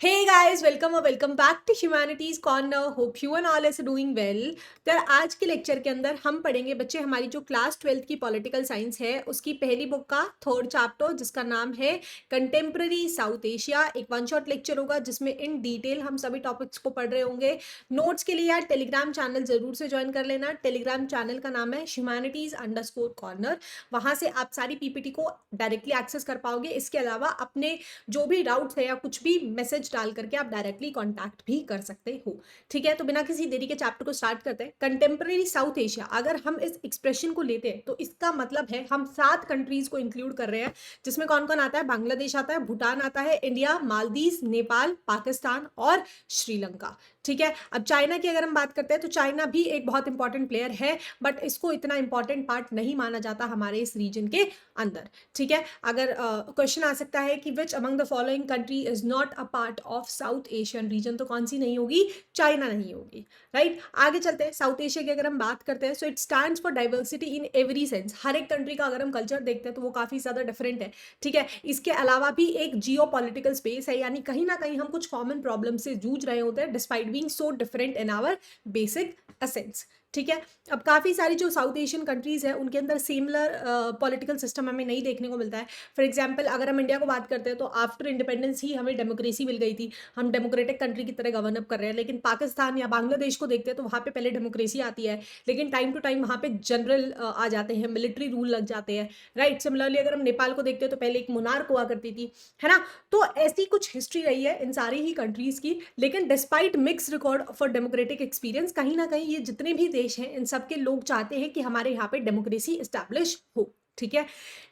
Hey guys, welcome or welcome back to Humanities Corner. Hope you and all is doing well. तो यार आज के lecture के अंदर हम पढ़ेंगे बच्चे हमारी जो क्लास 12th की पॉलिटिकल साइंस है उसकी पहली बुक का थर्ड चैप्टर जिसका नाम है कंटेम्प्रेरी साउथ एशिया। एक वन शॉट लेक्चर होगा जिसमें इन डिटेल हम सभी टॉपिक्स को पढ़ रहे होंगे। नोट्स के लिए यार टेलीग्राम चैनल जरूर से ज्वाइन कर लेना। टेलीग्राम चैनल का नाम है ह्यूमैनिटीज_कॉर्नर। वहां से आप सारी पीपीटी को डायरेक्टली एक्सेस कर पाओगे। इसके अलावा अपने जो भी डाउट्स है या कुछ भी मैसेज डाल करके आप डायरेक्टली कांटेक्ट भी कर सकते हो। ठीक है, तो बिना किसी देरी के चैप्टर को स्टार्ट करते हैं। कंटेम्प्रेरी साउथ एशिया, अगर हम इस एक्सप्रेशन को लेते हैं तो इसका मतलब है हम 7 कंट्रीज को इंक्लूड कर रहे हैं, जिसमें कौन कौन आता है? बांग्लादेश आता है, भूटान आता है, इंडिया, मालदीव, नेपाल, पाकिस्तान और श्रीलंका। ठीक है, अब चाइना की अगर हम बात करते हैं तो चाइना भी एक बहुत इंपॉर्टेंट प्लेयर है, बट इसको इतना इंपॉर्टेंट पार्ट नहीं माना जाता हमारे इस रीजन के अंदर। ठीक है, अगर क्वेश्चन आ सकता है कि which among the following country is not a part of south Asian region, तो कौन सी नहीं होगी? चाइना नहीं होगी। राइट, आगे चलते हैं। साउथ एशिया की अगर हम बात करते हैं so it stands for diversity in every sense. हर एक कंट्री का अगर हम कल्चर देखते हैं तो वो काफी ज्यादा डिफरेंट है। ठीक है, इसके अलावा भी एक जियो पॉलिटिकल स्पेस है, यानी कहीं ना कहीं हम कुछ कॉमन प्रॉब्लम से जूझ रहे होते हैं despite being so different in our basic essence. ठीक है, अब काफ़ी सारी जो साउथ एशियन कंट्रीज़ हैं उनके अंदर सिमिलर पॉलिटिकल सिस्टम हमें नहीं देखने को मिलता है। फॉर एग्जांपल अगर हम इंडिया को बात करते हैं तो आफ्टर इंडिपेंडेंस ही हमें डेमोक्रेसी मिल गई थी, हम डेमोक्रेटिक कंट्री की तरह गवर्न अप कर रहे हैं। लेकिन पाकिस्तान या बांग्लादेश को देखते हैं तो वहाँ पे पहले डेमोक्रेसी आती है, लेकिन टाइम टू टाइम वहाँ पे जनरल आ जाते हैं, मिलिट्री रूल लग जाते हैं। राइट, सिमिलरली अगर हम नेपाल को देखते हैं तो पहले एक मोनार्क हुआ करती थी, है ना। तो ऐसी कुछ हिस्ट्री रही है इन सारी ही कंट्रीज़ की। लेकिन despite mix record for democratic experience, कहीं ना कहीं ये जितने भी देश हैं इन सब के लोग चाहते हैं कि हमारे यहाँ पे डेमोक्रेसी इस्टेब्लिश हो। ठीक है,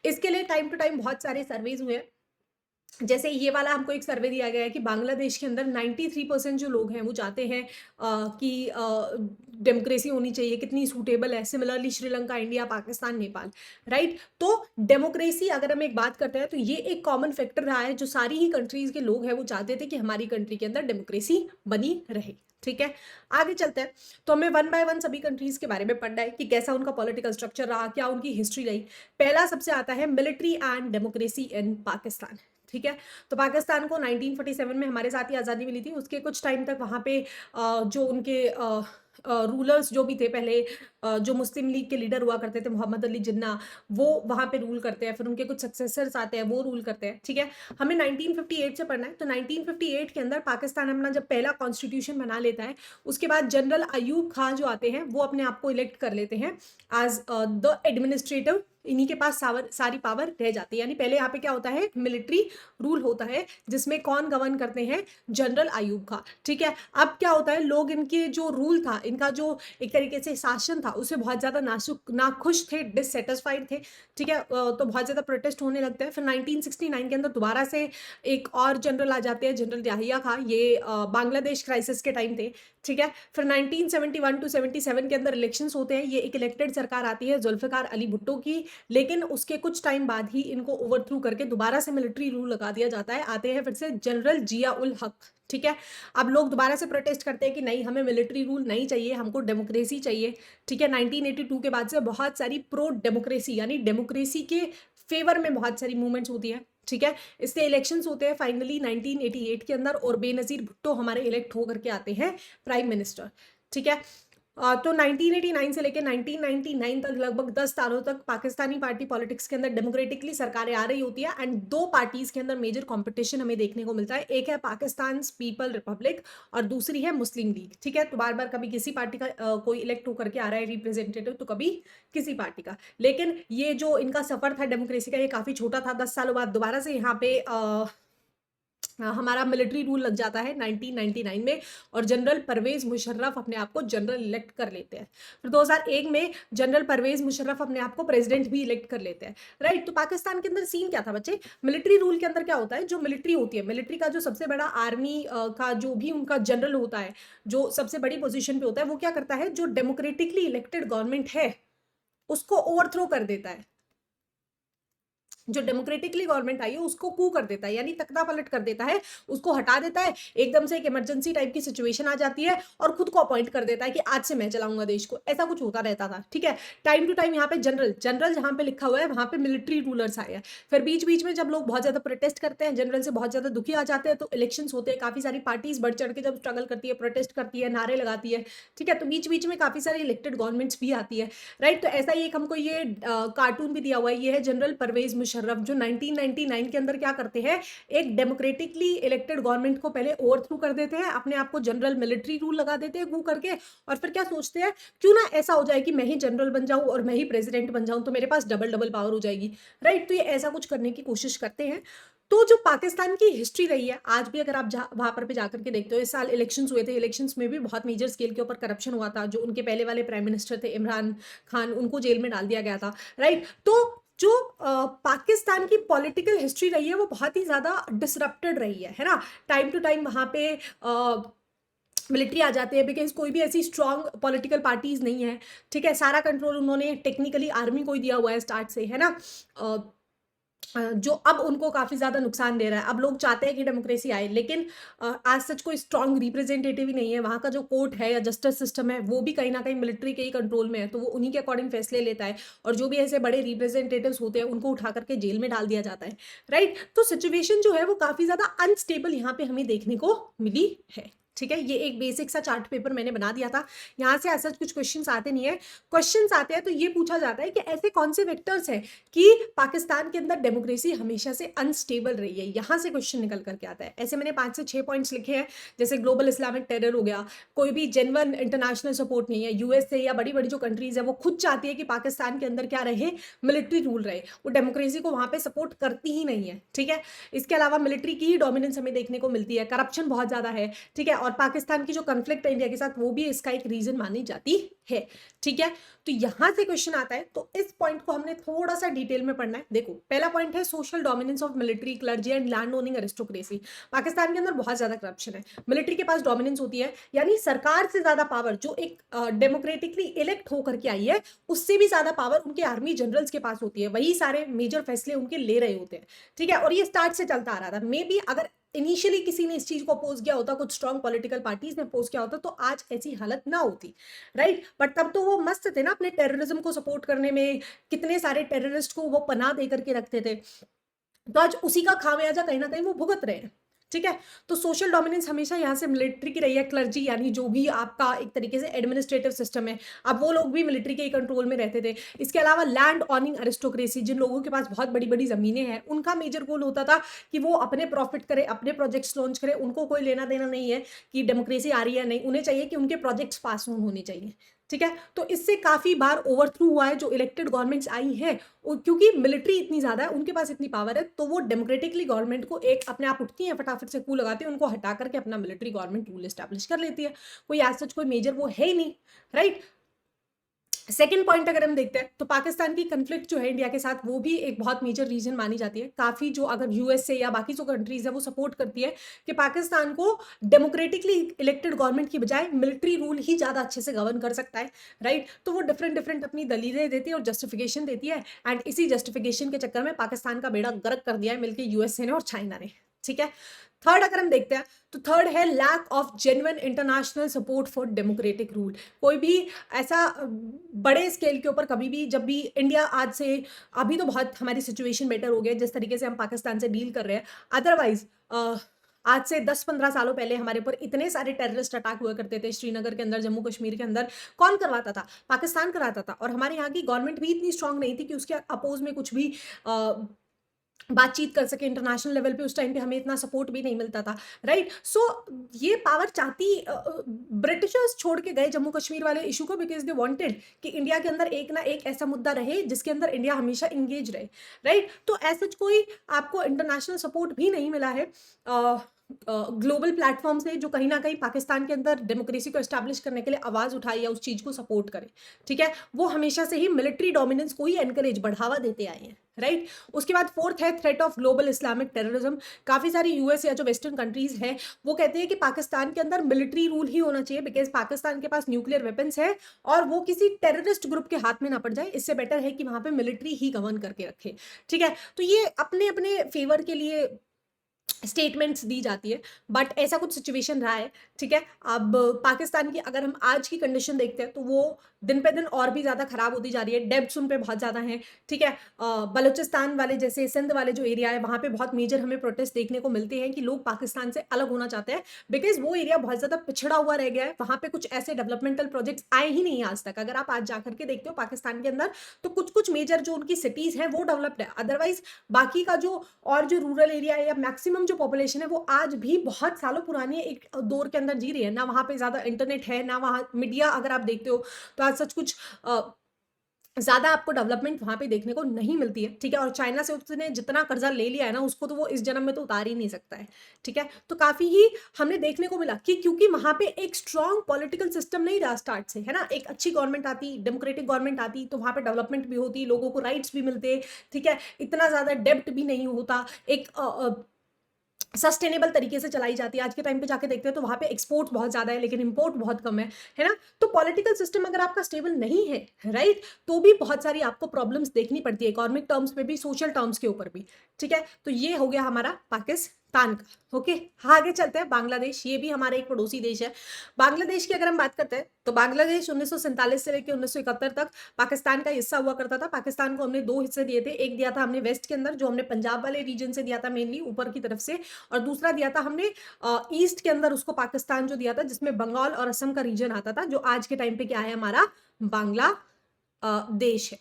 इसके लिए टाइम टू टाइम बहुत सारे सर्वेज हुए हैं। जैसे ये वाला हमको एक सर्वे दिया गया है कि बांग्लादेश के अंदर 93% जो लोग हैं वो चाहते हैं कि डेमोक्रेसी होनी चाहिए। कितनी सूटेबल है। Similarly Sri Lanka, India, Pakistan, Nepal. Right, तो डेमोक्रेसी अगर हम एक बात करते हैं तो ये एक कॉमन फैक्टर रहा है जो सारी ही कंट्रीज के लोग हैं वो चाहते थे कि हमारी कंट्री के अंदर डेमोक्रेसी बनी रहे। ठीक है, आगे चलते हैं। तो हमें वन बाय वन सभी कंट्रीज के बारे में पढ़ना है कि कैसा उनका पॉलिटिकल स्ट्रक्चर रहा, क्या उनकी हिस्ट्री रही। पहला सबसे आता है military and democracy in Pakistan. ठीक है, तो पाकिस्तान को 1947 में हमारे साथ ही आज़ादी मिली थी। उसके कुछ टाइम तक वहाँ पे जो उनके रूलर्स जो भी थे पहले, जो मुस्लिम लीग के लीडर हुआ करते थे मोहम्मद अली जिन्ना, वो वहाँ पे रूल करते हैं। फिर उनके कुछ सक्सेसर्स आते हैं, वो रूल करते हैं। ठीक है, हमें 1958 से पढ़ना है। तो 1958 के अंदर पाकिस्तान अपना जब पहला कॉन्स्टिट्यूशन बना लेता है, उसके बाद जनरल अयूब खान जो आते हैं वो अपने आप को इलेक्ट कर लेते हैं एज द एडमिनिस्ट्रेटिव। इन्हीं के पास सारी पावर रह जाती है। यानी पहले यहाँ पे क्या होता है? मिलिट्री रूल होता है, जिसमें कौन गवर्न करते हैं? जनरल अयूब खान। ठीक है, अब क्या होता है? लोग इनके जो रूल था, इनका जो एक तरीके से शासन था, उससे बहुत ज्यादा नाखुश थे, डिससेटिस्फाइड थे। ठीक है, तो बहुत ज्यादा प्रोटेस्ट होने लगते हैं। फिर 1969 के अंदर दोबारा से एक और जनरल आ जाते हैं, जनरल याहिया खान। ये बांग्लादेश क्राइसिस के टाइम थे। ठीक है, फिर 1971 टू 77 के अंदर इलेक्शंस होते हैं। ये एक इलेक्टेड सरकार आती है जुल्फिकार अली भुट्टो की, लेकिन उसके कुछ टाइम बाद ही इनको ओवरथ्रू करके दोबारा से मिलिट्री रूल लगा दिया जाता है। आते हैं फिर से जनरल जिया उल हक। ठीक है, अब लोग दोबारा से प्रोटेस्ट करते हैं कि नहीं, हमें मिलिट्री रूल नहीं चाहिए, हमको डेमोक्रेसी चाहिए। ठीक है, 1982 के बाद से बहुत सारी प्रो डेमोक्रेसी यानी डेमोक्रेसी के फेवर में बहुत सारी मूवमेंट्स होती है। ठीक है, इससे इलेक्शंस होते हैं फाइनली 1988 के अंदर, और बेनजीर भुट्टो हमारे इलेक्ट होकर के आते हैं प्राइम मिनिस्टर। ठीक है, तो 1989 से लेकर 1999 तक लगभग 10 सालों तक पाकिस्तानी पार्टी पॉलिटिक्स के अंदर डेमोक्रेटिकली सरकारें आ रही होती है। एंड दो पार्टीज के अंदर मेजर कंपटीशन हमें देखने को मिलता है। एक है पाकिस्तान पीपल रिपब्लिक और दूसरी है मुस्लिम लीग। ठीक है, तो बार बार कभी किसी पार्टी का कोई इलेक्ट होकर के आ रहा है रिप्रेजेंटेटिव, तो कभी किसी पार्टी का। लेकिन ये जो इनका सफर था डेमोक्रेसी का, ये काफी छोटा था। 10 सालों बाद दोबारा से यहाँ पे हमारा मिलिट्री रूल लग जाता है 1999 में, और जनरल परवेज मुशर्रफ अपने आप को जनरल इलेक्ट कर लेते हैं। फिर 2001 में जनरल परवेज मुशर्रफ अपने आप को प्रेसिडेंट भी इलेक्ट कर लेते हैं। राइट, तो पाकिस्तान के अंदर सीन क्या था बच्चे? मिलिट्री रूल के अंदर क्या होता है? जो मिलिट्री होती है, मिलिट्री का जो सबसे बड़ा आर्मी का जो भी उनका जनरल होता है, जो सबसे बड़ी पोजिशन पे होता है, वो क्या करता है? जो डेमोक्रेटिकली इलेक्टेड गवर्नमेंट है उसको ओवरथ्रो कर देता है। जो डेमोक्रेटिकली गवर्नमेंट आई है उसको कू कर देता है, यानी तख्ता पलट कर देता है, उसको हटा देता है, एकदम से एक इमरजेंसी टाइप की सिचुएशन आ जाती है और खुद को अपॉइंट कर देता है कि आज से मैं चलाऊंगा देश को। ऐसा कुछ होता रहता था, ठीक है। टाइम टू टाइम यहाँ पे जनरल जनरल जहाँ पे लिखा हुआ है वहाँ पे मिलिट्री रूलर्स आए हैं। फिर बीच बीच में जब लोग बहुत ज्यादा प्रोटेस्ट करते हैं, जनरल से बहुत ज्यादा दुखी आ जाते हैं, तो इलेक्शन होते हैं, काफी सारी पार्टीज बढ़ चढ़ के जब स्ट्रगल करती है, प्रोटेस्ट करती है, नारे लगाती है, ठीक है, तो बीच बीच में काफी सारी इलेक्टेड गवर्नमेंट्स भी आती है, राइट। तो ऐसा ही एक हमको ये कार्टून भी दिया हुआ है, ये है जनरल परवेज मुशर्रफ, जो 1999 के अंदर क्या करते हैं, एक डेमोक्रेटिकली इलेक्टेड गवर्नमेंट को पहले ओवरथ्रू कर देते हैं, अपने आप को जनरल मिलिट्री रूल लगा देते हैं गू करके, और फिर क्या सोचते हैं, क्यों ना ऐसा हो जाए कि मैं ही जनरल बन जाऊं और मैं ही प्रेसिडेंट बन जाऊं, तो मेरे पास डबल डबल पावर हो जाएगी, राइट। तो ये ऐसा कुछ करने की कोशिश करते हैं। तो जो पाकिस्तान की हिस्ट्री रही है, आज भी अगर आप वहां पर पे जाकर के देखते हो, इस साल इलेक्शंस हुए थे, इलेक्शंस में भी बहुत मेजर स्केल के ऊपर करप्शन हुआ था, जो उनके पहले वाले प्राइम मिनिस्टर थे इमरान खान, उनको जेल में डाल दिया गया था, राइट। तो जो पाकिस्तान की पॉलिटिकल हिस्ट्री रही है वो बहुत ही ज्यादा डिसरप्टेड रही है ना। टाइम टू टाइम वहां पे मिलिट्री आ जाते हैं, बिकॉज कोई भी ऐसी स्ट्रॉन्ग पॉलिटिकल पार्टीज नहीं है, ठीक है। सारा कंट्रोल उन्होंने टेक्निकली आर्मी को ही दिया हुआ है स्टार्ट से, है ना। जो अब उनको काफी ज्यादा नुकसान दे रहा है। अब लोग चाहते हैं कि डेमोक्रेसी आए, लेकिन आज सच कोई स्ट्रॉन्ग रिप्रेजेंटेटिव ही नहीं है। वहां का जो कोर्ट है या जस्टिस सिस्टम है वो भी कहीं ना कहीं मिलिट्री के ही कंट्रोल में है, तो वो उन्हीं के अकॉर्डिंग फैसले लेता है, और जो भी ऐसे बड़े रिप्रेजेंटेटिव्स होते हैं उनको उठा करके जेल में डाल दिया जाता है, राइट। तो सिचुएशन जो है वो काफी ज्यादा अनस्टेबल यहाँ पे हमें देखने को मिली है, ठीक है। ये एक बेसिक सा चार्ट पेपर मैंने बना दिया था। यहाँ से ऐसा कुछ क्वेश्चंस आते नहीं है। क्वेश्चंस आते हैं तो ये पूछा जाता है कि ऐसे कौन से वेक्टर्स हैं कि पाकिस्तान के अंदर डेमोक्रेसी हमेशा से अनस्टेबल रही है, यहाँ से क्वेश्चन निकल करके आता है। ऐसे मैंने 5 से 6 पॉइंट्स लिखे हैं, जैसे ग्लोबल इस्लामिक टेरर हो गया, कोई भी जेन्युइन इंटरनेशनल सपोर्ट नहीं है, यूएसए या बड़ी बड़ी जो कंट्रीज है वो खुद चाहती है कि पाकिस्तान के अंदर क्या रहे, मिलिट्री रूल रहे, वो डेमोक्रेसी को वहां पे सपोर्ट करती ही नहीं है, ठीक है। इसके अलावा मिलिट्री की ही डोमिनेंस हमें देखने को मिलती है, करप्शन बहुत ज्यादा है, ठीक है। और पाकिस्तान की जो कन्फ्लिक्ट है इंडिया के साथ वो भी इसका एक रीजन मानी जाती है, ठीक है। तो यहां से क्वेश्चन आता है, तो इस पॉइंट को हमने थोड़ा सा डिटेल में पढ़ना है। देखो, पहला पॉइंट है social dominance of military, clergy and land owning aristocracy. Pakistan के अंदर बहुत ज्यादा करप्शन है, मिलिट्री के पास डोमिनेंस होती है, यानी सरकार से ज्यादा पावर जो एक डेमोक्रेटिकली इलेक्ट होकर के आई है, उससे भी ज्यादा पावर उनके आर्मी जनरल्स के पास होती है, वही सारे मेजर फैसले उनके ले रहे होते हैं, ठीक है। और ये स्टार्ट से चलता आ रहा था। मे बी अगर इनिशियली किसी ने इस चीज को अपोज किया होता, कुछ स्ट्रॉन्ग पॉलिटिकल पार्टीज ने अपोज किया होता, तो आज ऐसी हालत ना होती, राइट। बट तब तो वो मस्त थे ना अपने टेररिज्म को सपोर्ट करने में, कितने सारे टेररिस्ट को वो पनाह दे करके रखते थे, तो आज उसी का खामियाजा कहीं ना कहीं वो भुगत रहे हैं, ठीक है। तो सोशल डोमिनेंस हमेशा यहाँ से मिलिट्री की रही है। क्लर्जी यानी जो भी आपका एक तरीके से एडमिनिस्ट्रेटिव सिस्टम है, अब वो लोग भी मिलिट्री के ही कंट्रोल में रहते थे। इसके अलावा लैंड ऑनिंग एरिस्टोक्रेसी, जिन लोगों के पास बहुत बड़ी बड़ी जमीनें हैं, उनका मेजर गोल होता था कि वो अपने प्रॉफिट करे, अपने प्रोजेक्ट्स लॉन्च करे, उनको कोई लेना देना नहीं है कि डेमोक्रेसी आ रही है नहीं, उन्हें चाहिए कि उनके प्रोजेक्ट्स पास ऑन होने चाहिए, ठीक है। तो इससे काफी बार ओवरथ्रू हुआ है जो इलेक्टेड गवर्नमेंट्स आई हैं, क्योंकि मिलिट्री इतनी ज्यादा है, उनके पास इतनी पावर है, तो वो डेमोक्रेटिकली गवर्नमेंट को एक अपने आप उठती है, फटाफट से कू लगाती है, उनको हटा करके अपना मिलिट्री गवर्नमेंट रूल एस्टैब्लिश कर लेती है। कोई एज सच कोई मेजर वो है ही नहीं, राइट। सेकेंड पॉइंट अगर हम देखते हैं तो पाकिस्तान की कंफ्लिक्ट जो है इंडिया के साथ, वो भी एक बहुत मेजर रीजन मानी जाती है। काफी जो अगर यूएसए या बाकी जो कंट्रीज है वो सपोर्ट करती है कि पाकिस्तान को डेमोक्रेटिकली इलेक्टेड गवर्नमेंट की बजाय मिलिट्री रूल ही ज्यादा अच्छे से गवर्न कर सकता है, राइट। तो वो डिफरेंट डिफरेंट अपनी दलीलें देती है और जस्टिफिकेशन देती है, एंड इसी जस्टिफिकेशन के चक्कर में पाकिस्तान का बेड़ा गर्क कर दिया है मिलकर यूएसए ने और चाइना ने, ठीक है। थर्ड अगर हम देखते हैं तो थर्ड है lack of genuine international support for democratic rule. कोई भी ऐसा बड़े स्केल के ऊपर कभी भी, जब भी इंडिया आज से, अभी तो बहुत हमारी सिचुएशन बेटर हो गई जिस तरीके से हम पाकिस्तान से डील कर रहे हैं, अदरवाइज आज से 10-15 सालों पहले हमारे ऊपर इतने सारे टेररिस्ट अटैक हुआ करते थे श्रीनगर के अंदर, जम्मू कश्मीर के अंदर, कौन करवाता था? पाकिस्तान कराता था। और हमारे यहाँ की गवर्नमेंट भी इतनी स्ट्रांग नहीं थी कि उसके अपोज में कुछ भी बातचीत कर सके इंटरनेशनल लेवल पे। उस टाइम पे हमें इतना सपोर्ट भी नहीं मिलता था, राइट। सो ये पावर चाहती, ब्रिटिशर्स छोड़ के गए जम्मू कश्मीर वाले इशू को, बिकॉज दे वांटेड कि इंडिया के अंदर एक ना एक ऐसा मुद्दा रहे जिसके अंदर इंडिया हमेशा इंगेज रहे, राइट। तो ऐसा कोई आपको इंटरनेशनल सपोर्ट भी नहीं मिला है ग्लोबल प्लेटफॉर्म से जो कहीं ना कहीं पाकिस्तान के अंदर डेमोक्रेसी को एस्टैब्लिश करने के लिए आवाज उठाए या उस चीज को सपोर्ट करे, ठीक है, वो हमेशा से ही मिलिट्री डोमिनेंस को ही एनकरेज बढ़ावा देते आए हैं, राइट। उसके बाद फोर्थ है threat of global Islamic terrorism. काफी सारी यूएस या जो वेस्टर्न कंट्रीज हैं वो कहते हैं कि पाकिस्तान के अंदर मिलिट्री रूल ही होना चाहिए, बिकॉज पाकिस्तान के पास न्यूक्लियर वेपन्स है और वो किसी टेररिस्ट ग्रुप के हाथ में ना पड़ जाए, इससे बेटर है कि वहां पे मिलिट्री ही गवर्न करके रखे, ठीक है। तो ये अपने अपने फेवर के लिए स्टेटमेंट्स दी जाती है, बट ऐसा कुछ सिचुएशन रहा है, ठीक है। अब पाकिस्तान की अगर हम आज की कंडीशन देखते हैं तो वो दिन पे दिन और भी ज्यादा खराब होती जा रही है, डेब्ट्स उन पे बहुत ज्यादा हैं, ठीक है। बलूचिस्तान वाले जैसे सिंध वाले जो एरिया है वहां पे बहुत मेजर हमें प्रोटेस्ट देखने को मिलते हैं कि लोग पाकिस्तान से अलग होना चाहते हैं, बिकॉज वो एरिया बहुत ज्यादा पिछड़ा हुआ रह गया है, वहां पे कुछ ऐसे डेवलपमेंटल प्रोजेक्ट्स आए ही नहीं आज तक। अगर आप आज जाकर के देखते हो पाकिस्तान के अंदर तो कुछ कुछ मेजर जो उनकी सिटीज हैं वो डेवलप्ड है, अदरवाइज बाकी का जो और जो रूरल एरिया है या मैक्सिमम जो पॉपुलेशन है वो आज भी बहुत सालों पुरानी एक दौर के अंदर जी रही है, ना वहां पे ज्यादा इंटरनेट है, ना वहां मीडिया अगर आप देखते हो तो आज सच कुछ ज्यादा आपको डेवलपमेंट वहां पे देखने को नहीं मिलती है, ठीक है। और चाइना से उसने जितना कर्जा ले लिया है ना उसको तो वो इस जन्म में तो उतार ही नहीं सकता है, ठीक है। तो काफी ही हमने देखने को मिला कि क्योंकि वहां पे एक स्ट्रॉन्ग पॉलिटिकल सिस्टम नहीं रहा स्टार्ट से, है ना, एक अच्छी गवर्नमेंट आती, डेमोक्रेटिक गवर्नमेंट आती तो वहां पे डेवलपमेंट भी होती, लोगों को राइट्स भी मिलते, ठीक है, इतना ज्यादा डेब्ट भी नहीं होता, एक सस्टेनेबल तरीके से चलाई जाती है। आज के टाइम पे जाके देखते हैं तो वहां पे एक्सपोर्ट बहुत ज्यादा है लेकिन इंपोर्ट बहुत कम है ना। तो पॉलिटिकल सिस्टम अगर आपका स्टेबल नहीं है, राइट, तो भी बहुत सारी आपको प्रॉब्लम्स देखनी पड़ती है, इकोनॉमिक टर्म्स में भी, सोशल टर्म्स के ऊपर भी, ठीक है। तो ये हो गया हमारा पाकिस्तान का, ओके। आगे चलते हैं बांग्लादेश, ये भी हमारा एक पड़ोसी देश है। बांग्लादेश की अगर हम बात करते हैं तो बांग्लादेश 1947 से लेकर 1971 तक पाकिस्तान का हिस्सा हुआ करता था। पाकिस्तान को हमने दो हिस्से दिए थे, एक दिया था हमने वेस्ट के अंदर जो हमने पंजाब वाले रीजन से दिया था मेनली ऊपर की तरफ से, और दूसरा दिया था हमने ईस्ट के अंदर उसको पाकिस्तान जो दिया था जिसमें बंगाल और असम का रीजन आता था, जो आज के टाइम पे क्या है हमारा बांग्ला देश है,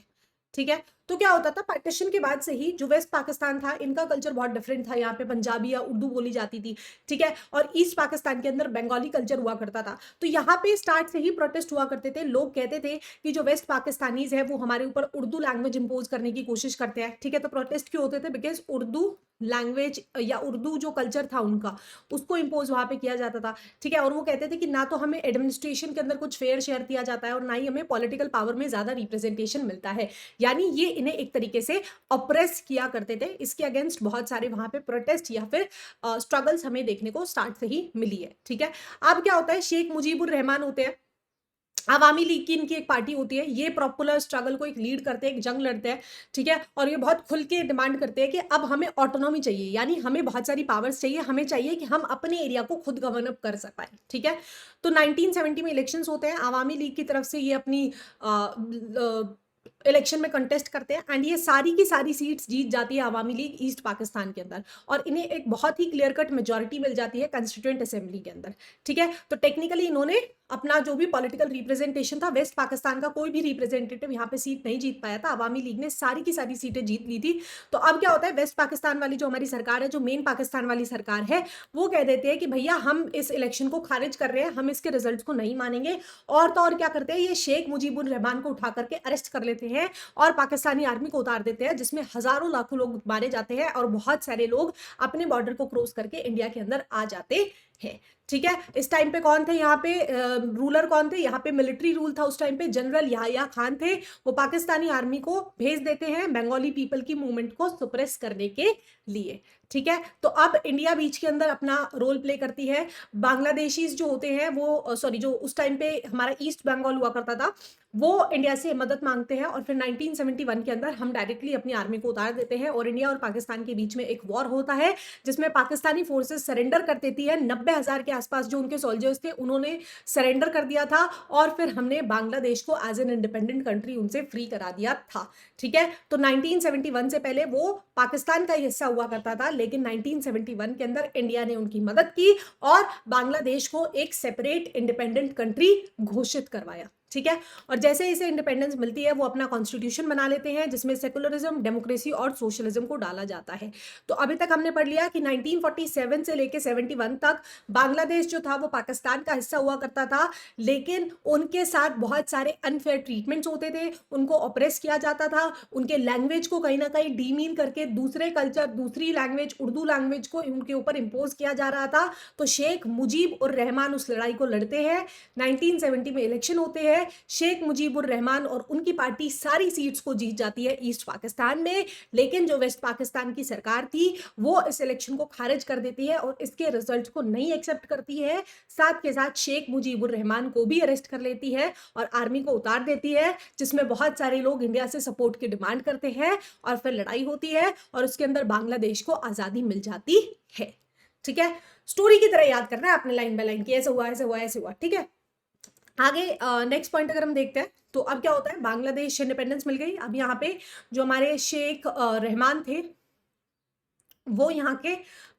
ठीक है। तो क्या होता था पार्टीशन के बाद से ही जो वेस्ट पाकिस्तान था इनका कल्चर बहुत डिफरेंट था, यहाँ पे पंजाबी या उर्दू बोली जाती थी, ठीक है, और ईस्ट पाकिस्तान के अंदर बंगाली कल्चर हुआ करता था। तो यहाँ पे स्टार्ट से ही प्रोटेस्ट हुआ करते थे, लोग कहते थे कि जो वेस्ट पाकिस्तानीज है वो हमारे ऊपर उर्दू लैंग्वेज इंपोज करने की कोशिश करते हैं, ठीक है। तो प्रोटेस्ट क्यों होते थे, बिकॉज उर्दू लैंग्वेज या उर्दू जो कल्चर था उनका उसको इंपोज वहां पे किया जाता था, ठीक है। और वो कहते थे कि ना तो हमें एडमिनिस्ट्रेशन के अंदर कुछ फेयर शेयर दिया जाता है और ना ही हमें पॉलिटिकल पावर में ज्यादा रिप्रेजेंटेशन मिलता है, यानी ये इन्हें एक तरीके से ऑप्रेस किया करते थे। इसके अगेंस्ट बहुत सारे वहां पे प्रोटेस्ट या फिर स्ट्रगल्स हमें देखने को स्टार्ट से ही मिली है, ठीक है। अब क्या होता है, शेख मुजीबुर रहमान होते हैं, अवामी लीग की इनकी एक पार्टी होती है, ये पॉपुलर स्ट्रगल को एक लीड करते हैं, एक जंग लड़ते हैं, ठीक है। और ये बहुत खुल के डिमांड करते हैं कि अब हमें ऑटोनॉमी चाहिए, यानी हमें बहुत सारी पावर्स चाहिए, हमें चाहिए कि हम अपने एरिया को खुद गवर्न अप कर पाए, ठीक है। तो 1970 में इलेक्शंस होते हैं, अवामी लीग की तरफ से ये अपनी इलेक्शन में कंटेस्ट करते हैं एंड ये सारी की सारी सीट्स जीत जाती है अवामी लीग ईस्ट पाकिस्तान के अंदर, और इन्हें एक बहुत ही क्लियर कट मेजोरिटी मिल जाती है कंस्टिट्यूएंट असेंबली के अंदर, ठीक है। तो टेक्निकली इन्होंने अपना जो भी पॉलिटिकल रिप्रेजेंटेशन था, वेस्ट पाकिस्तान का कोई भी रिप्रेजेंटेटिव यहाँ पे सीट नहीं जीत पाया था, अवामी लीग ने सारी की सारी सीटें जीत ली थी। तो अब क्या होता है, वेस्ट पाकिस्तान वाली जो हमारी सरकार है, जो मेन पाकिस्तान वाली सरकार है, वो कह देते हैं कि भैया हम इस इलेक्शन को खारिज कर रहे हैं, हम इसके रिजल्ट को नहीं मानेंगे। और तो और क्या करते हैं, ये शेख मुजीबुर रहमान को उठा करके अरेस्ट कर लेते हैं और पाकिस्तानी आर्मी को उतार देते हैं, जिसमें हजारों लाखों लोग मारे जाते हैं और बहुत सारे लोग अपने बॉर्डर को क्रॉस करके इंडिया के अंदर आ जाते हैं, ठीक है। इस टाइम पे कौन थे यहाँ पे रूलर, कौन थे यहाँ पे, मिलिट्री रूल था उस टाइम पे, जनरल याहिया खान थे। वो पाकिस्तानी आर्मी को भेज देते हैं बंगाली पीपल की मूवमेंट को सुप्रेस करने के लिए, ठीक है। तो अब इंडिया बीच के अंदर अपना रोल प्ले करती है। बांग्लादेशीज जो होते हैं वो सॉरी जो उस टाइम पे हमारा ईस्ट बंगाल हुआ करता था वो इंडिया से मदद मांगते हैं और फिर 1971 के अंदर हम डायरेक्टली अपनी आर्मी को उतार देते हैं और इंडिया और पाकिस्तान के बीच में एक वॉर होता है जिसमें पाकिस्तानी फोर्सेस सरेंडर कर देती है। 90,000 के आसपास जो उनके सोल्जर्स थे उन्होंने सरेंडर कर दिया था और फिर हमने बांग्लादेश को एज एन इंडिपेंडेंट कंट्री उनसे फ्री करा दिया था, ठीक है। तो 1971 से पहले वो पाकिस्तान का हिस्सा हुआ करता था, लेकिन 1971 के अंदर इंडिया ने उनकी मदद की और बांग्लादेश को एक सेपरेट इंडिपेंडेंट कंट्री घोषित करवाया, ठीक है। और जैसे इसे इंडिपेंडेंस मिलती है वो अपना कॉन्स्टिट्यूशन बना लेते हैं जिसमें सेकुलरिज्म, डेमोक्रेसी और सोशलिज्म को डाला जाता है। तो अभी तक हमने पढ़ लिया कि 1947 से लेके 71 तक बांग्लादेश जो था वो पाकिस्तान का हिस्सा हुआ करता था, लेकिन उनके साथ बहुत सारे अनफेयर ट्रीटमेंट्स होते थे, उनको ऑप्रेस किया जाता था, उनके लैंग्वेज को कहीं ना कहीं डीमीन करके दूसरे कल्चर, दूसरी लैंग्वेज, उर्दू लैंग्वेज को उनके ऊपर इम्पोज किया जा रहा था। तो शेख मुजीब उर रहमान उस लड़ाई को लड़ते हैं। 1970 में इलेक्शन होते हैं, शेख मुजीबुर रहमान और उनकी पार्टी सारी सीट्स को जीत जाती है ईस्ट पाकिस्तान में, लेकिन जो वेस्ट पाकिस्तान की सरकार थी वो इस इलेक्शन को खारिज कर देती है और इसके रिजल्ट को नहीं एक्सेप्ट करती है। साथ के साथ शेख मुजीबुर रहमान को भी अरेस्ट कर लेती है और आर्मी को उतार देती है, जिसमें बहुत सारे लोग इंडिया से सपोर्ट की डिमांड करते हैं और फिर लड़ाई होती है और उसके अंदर बांग्लादेश को आजादी मिल जाती है। ठीक है, स्टोरी की तरह याद करना है आपने, लाइन बाय लाइन की, ऐसे हुआ ऐसे हुआ ऐसे हुआ। ठीक है, आगे नेक्स्ट पॉइंट अगर हम देखते हैं तो अब क्या होता है, बांग्लादेश इंडिपेंडेंस मिल गई। अब यहाँ पे जो हमारे शेख रहमान थे वो यहाँ के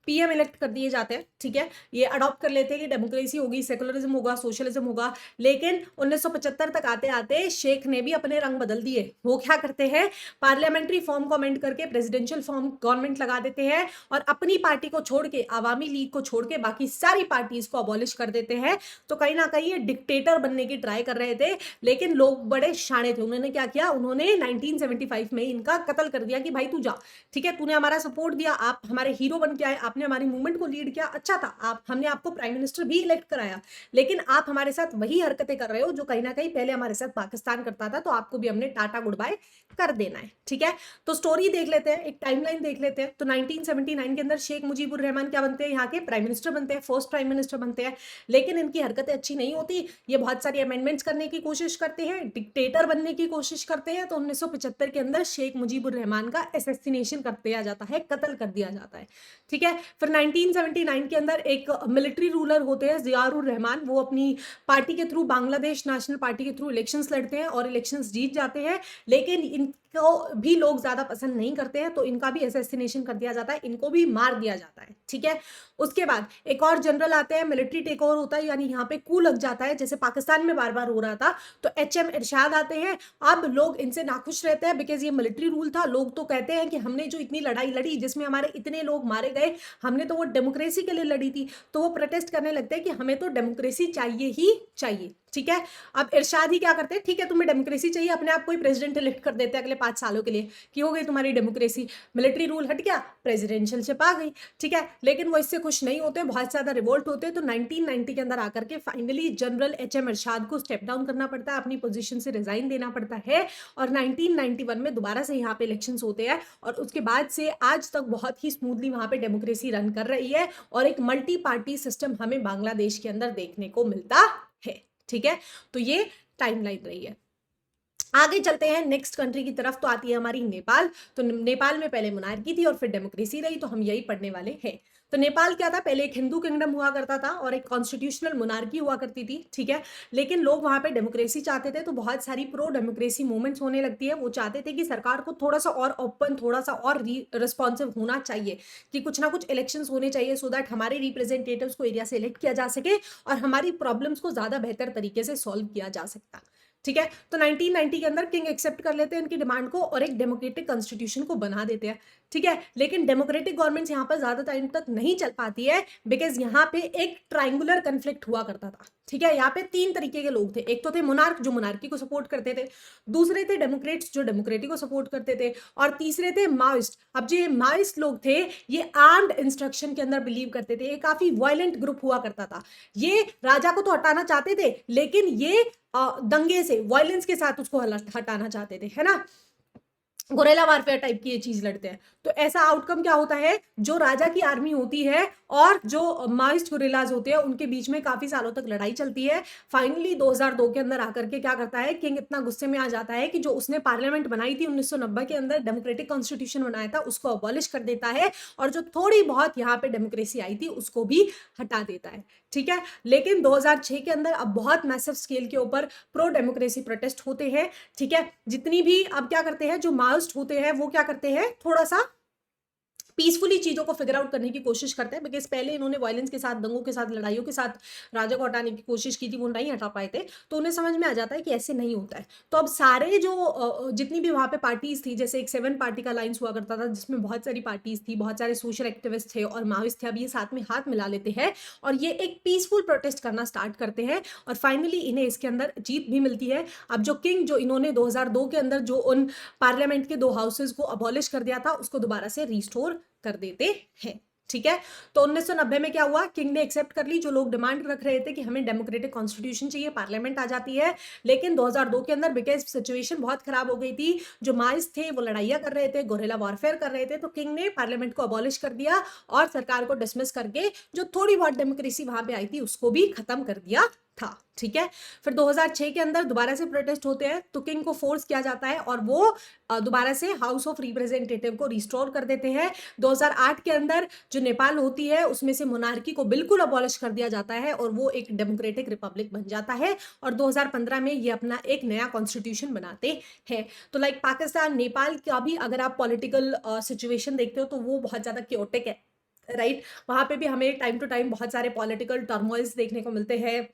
पीएम इलेक्ट कर दिए जाते हैं। ठीक है, ये अडॉप्ट कर लेते हैं कि डेमोक्रेसी होगी, सेकुलरिज्म होगा, सोशलिज्म होगा। लेकिन 1975 तक आते आते शेख ने भी अपने रंग बदल दिए। वो क्या करते हैं, पार्लियामेंट्री फॉर्म को अमेंड करके प्रेसिडेंशियल फॉर्म गवर्नमेंट लगा देते हैं और अपनी पार्टी को छोड़ के, आवामी लीग को छोड़ के बाकी सारी पार्टीज को अबॉलिश कर देते हैं। तो कहीं ना कहीं ये डिक्टेटर बनने की ट्राई कर रहे थे, लेकिन लोग बड़े शाणे थे। उन्होंने क्या किया, उन्होंने 1975 में इनका कत्ल कर दिया कि भाई तू जा, ठीक है, तूने हमारा सपोर्ट दिया, आप हमारे हीरो बन के आए, आपने हमारी मूवमेंट को लीड किया, अच्छा था, आप हमने आपको प्राइम मिनिस्टर भी इलेक्ट कराया, लेकिन आप हमारे साथ वही हरकतें कर रहे हो जो कहीं ना कहीं पहले हमारे साथ पाकिस्तान करता था, तो आपको भी हमने टाटा गुड बाय कर देना है। ठीक है, तो स्टोरी देख लेते हैं, एक टाइमलाइन देख लेते हैं। तो 1979 के अंदर शेख मुजीबुर रहमान क्या बनते हैं, यहाँ के प्राइम मिनिस्टर बनते हैं, फर्स्ट प्राइम मिनिस्टर बनते हैं। लेकिन इनकी हरकतें अच्छी नहीं होती, ये बहुत सारी अमेंडमेंट्स करने की कोशिश करते हैं, डिक्टेटर बनने की कोशिश करते हैं। तो 1975 के अंदर शेख मुजीबुर रहमान का असैसिनेशन कर दिया जाता है, कत्ल कर दिया जाता है। ठीक है, फिर 1979 के अंदर एक मिलिट्री रूलर होते हैं जियाउर रहमान, वो अपनी पार्टी के थ्रू, बांग्लादेश नेशनल पार्टी के थ्रू इलेक्शंस लड़ते हैं और इलेक्शंस जीत जाते हैं। लेकिन इनको भी लोग ज्यादा पसंद नहीं करते हैं, तो इनका भी असैसिनेशन कर दिया जाता है, इनको भी मार दिया जाता है। ठीक है, उसके बाद एक और जनरल आते हैं, मिलिट्री टेक ओवर होता है, यानी यहाँ पे कू लग जाता है, जैसे पाकिस्तान में बार बार हो रहा था। तो HM इरशाद आते हैं। अब लोग इनसे नाखुश रहते हैं बिकॉज ये मिलिट्री रूल था। लोग तो कहते हैं कि हमने जो इतनी लड़ाई लड़ी जिसमें हमारे इतने लोग मारे गए, हमने तो वो डेमोक्रेसी के लिए लड़ी थी। तो वो प्रोटेस्ट करने लगते हैं कि हमें तो डेमोक्रेसी चाहिए ही चाहिए। ठीक है, अब इरशाद ही क्या करते हैं, ठीक है तुम्हें डेमोक्रेसी चाहिए, अपने आप को ही प्रेसिडेंट इलेक्ट कर देते हैं अगले 5 सालों के लिए कि हो गई तुम्हारी डेमोक्रेसी, मिलिट्री रूल हट गया, प्रेसिडेंशियलशिप आ गई। ठीक है, लेकिन वो इससे खुश नहीं होते, बहुत ज्यादा रिवोल्ट होते हैं। तो 1990 के अंदर आकर के फाइनली जनरल HM इरशाद को स्टेप डाउन करना पड़ता है, अपनी पोजीशन से रिजाइन देना पड़ता है और 1991 में दोबारा से यहाँ पे इलेक्शंस होते हैं और उसके बाद से आज तक बहुत ही स्मूथली वहां पे डेमोक्रेसी रन कर रही है और एक मल्टी पार्टी सिस्टम हमें बांग्लादेश के अंदर देखने को मिलता है। ठीक है, तो ये टाइमलाइन रही है। आगे चलते हैं नेक्स्ट कंट्री की तरफ, तो आती है हमारी नेपाल। तो नेपाल में पहले मोनार्की थी और फिर डेमोक्रेसी रही, तो हम यही पढ़ने वाले हैं। तो नेपाल क्या था, पहले एक हिंदू किंगडम हुआ करता था और एक कॉन्स्टिट्यूशनल मोनार्की हुआ करती थी। ठीक है, लेकिन लोग वहां पे डेमोक्रेसी चाहते थे, तो बहुत सारी प्रो डेमोक्रेसी मूवमेंट्स होने लगती है। वो चाहते थे कि सरकार को थोड़ा सा और ओपन, थोड़ा सा और रिस्पॉन्सिव होना चाहिए, कि कुछ ना कुछ इलेक्शंस होने चाहिए सो दैट हमारे रिप्रेजेंटेटिव्स को एरिया से इलेक्ट किया जा सके और हमारी प्रॉब्लम्स को ज्यादा बेहतर तरीके से सॉल्व किया जा सकता। ठीक है, तो 1990 के अंदर किंग एक्सेप्ट कर लेते हैं इनकी डिमांड को और एक डेमोक्रेटिक कॉन्स्टिट्यूशन को बना देते हैं। ठीक है, लेकिन डेमोक्रेटिक गवर्नमेंट्स यहाँ पर ज्यादा टाइम तक नहीं चल पाती है बिकॉज यहाँ पे एक ट्राइंगुलर कन्फ्लिक्ट हुआ करता था। ठीक है, यहाँ पे 3 तरीके के लोग थे, एक तो थे मोनार्क जो मोनार्की को सपोर्ट करते थे, दूसरे थे डेमोक्रेट्स जो डेमोक्रेटिक को सपोर्ट करते थे और तीसरे थे माओइस्ट। अब जो ये माओइस्ट लोग थे ये आर्म्ड इंस्ट्रक्शन के अंदर बिलीव करते थे, ये काफी वायलेंट ग्रुप हुआ करता था। ये राजा को तो हटाना चाहते थे लेकिन ये दंगे से, वायलेंस के साथ उसको हटाना चाहते थे, है ना, गुरेला वारफेयर टाइप की ये चीज लड़ते हैं। तो ऐसा आउटकम क्या होता है, जो राजा की आर्मी होती है और जो माओइस्ट गुरेलाज होते हैं उनके बीच में काफी सालों तक लड़ाई चलती है। फाइनली 2002 के अंदर आकर के क्या करता है, किंग इतना गुस्से में आ जाता है कि जो उसने पार्लियामेंट बनाई थी 1990 के अंदर, डेमोक्रेटिक कॉन्स्टिट्यूशन बनाया था, उसको अबॉलिश कर देता है और जो थोड़ी बहुत यहाँ पे डेमोक्रेसी आई थी उसको भी हटा देता है। ठीक है, लेकिन 2006 के अंदर अब बहुत मैसिव स्केल के ऊपर प्रो डेमोक्रेसी प्रोटेस्ट होते हैं। ठीक है, जितनी भी अब क्या करते हैं, जो माओइस्ट होते हैं वो क्या करते हैं, थोड़ा सा पीसफुली चीज़ों को फिगर आउट करने की कोशिश करते हैं, बिकॉज़ पहले इन्होंने वायलेंस के साथ, दंगों के साथ, लड़ाइयों के साथ राजा को हटाने की कोशिश की थी, वो नहीं हटा पाए थे। तो उन्हें समझ में आ जाता है कि ऐसे नहीं होता है। तो अब सारे जो जितनी भी वहाँ पे पार्टीज़ थी, जैसे एक 7 पार्टी का अलायंस हुआ करता था, जिसमें बहुत सारी पार्टीज़ थी, बहुत सारे सोशल एक्टिविस्ट थे और माओइस्ट थे। अब ये साथ में हाथ मिला लेते हैं और ये एक पीसफुल प्रोटेस्ट करना स्टार्ट करते हैं और फाइनली इन्हें इसके अंदर जीत भी मिलती है। अब जो किंग, जो इन्होंने 2002 के अंदर जो उन पार्लियामेंट के 2 हाउसेज़ को अबॉलिश कर दिया था, उसको दोबारा से रिस्टोर कर देते हैं। ठीक है। तो 1990 में क्या हुआ, किंग ने एक्सेप्ट कर ली, जो लोग डिमांड रख रहे थे कि हमें डेमोक्रेटिक कॉन्स्टिट्यूशन चाहिए, पार्लियामेंट आ जाती है। लेकिन 2002 के अंदर बिकॉज सिचुएशन बहुत खराब हो गई थी, जो माइस थे वो लड़ाइयां कर रहे थे, गोरेला वॉरफेयर कर रहे थे, तो किंग ने पार्लियामेंट को अबॉलिश कर दिया और सरकार को डिसमिस करके जो थोड़ी बहुत डेमोक्रेसी वहां पे आई थी उसको भी खत्म कर दिया था। ठीक है। फिर 2006 के अंदर दोबारा से प्रोटेस्ट होते हैं, तो किंग को फोर्स किया जाता है और वो दोबारा से हाउस ऑफ रिप्रेजेंटेटिव को रिस्टोर कर देते हैं। 2008 के अंदर जो नेपाल होती है उसमें से मोनार्की को बिल्कुल अबॉलिश कर दिया जाता है और वो एक डेमोक्रेटिक रिपब्लिक बन जाता है और 2015 में ये अपना एक नया कॉन्स्टिट्यूशन बनाते हैं। तो लाइक पाकिस्तान, नेपाल का भी अगर आप पॉलिटिकल सिचुएशन देखते हो तो वो बहुत ज्यादा क्योटिक है, राइट। वहां पे भी हमें टाइम टू टाइम बहुत सारे पॉलिटिकल टर्मोइल्स देखने को मिलते हैं,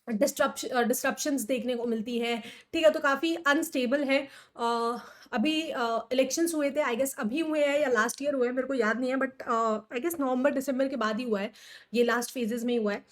डिस्ट्रप्शंस देखने को मिलती है। ठीक है। तो काफ़ी अनस्टेबल है। अभी इलेक्शंस हुए थे, आई गेस अभी हुए हैं या लास्ट ईयर हुए हैं, मेरे को याद नहीं है, बट आई गेस नवंबर दिसंबर के बाद ही हुआ है, ये लास्ट फेजेस में ही हुआ है।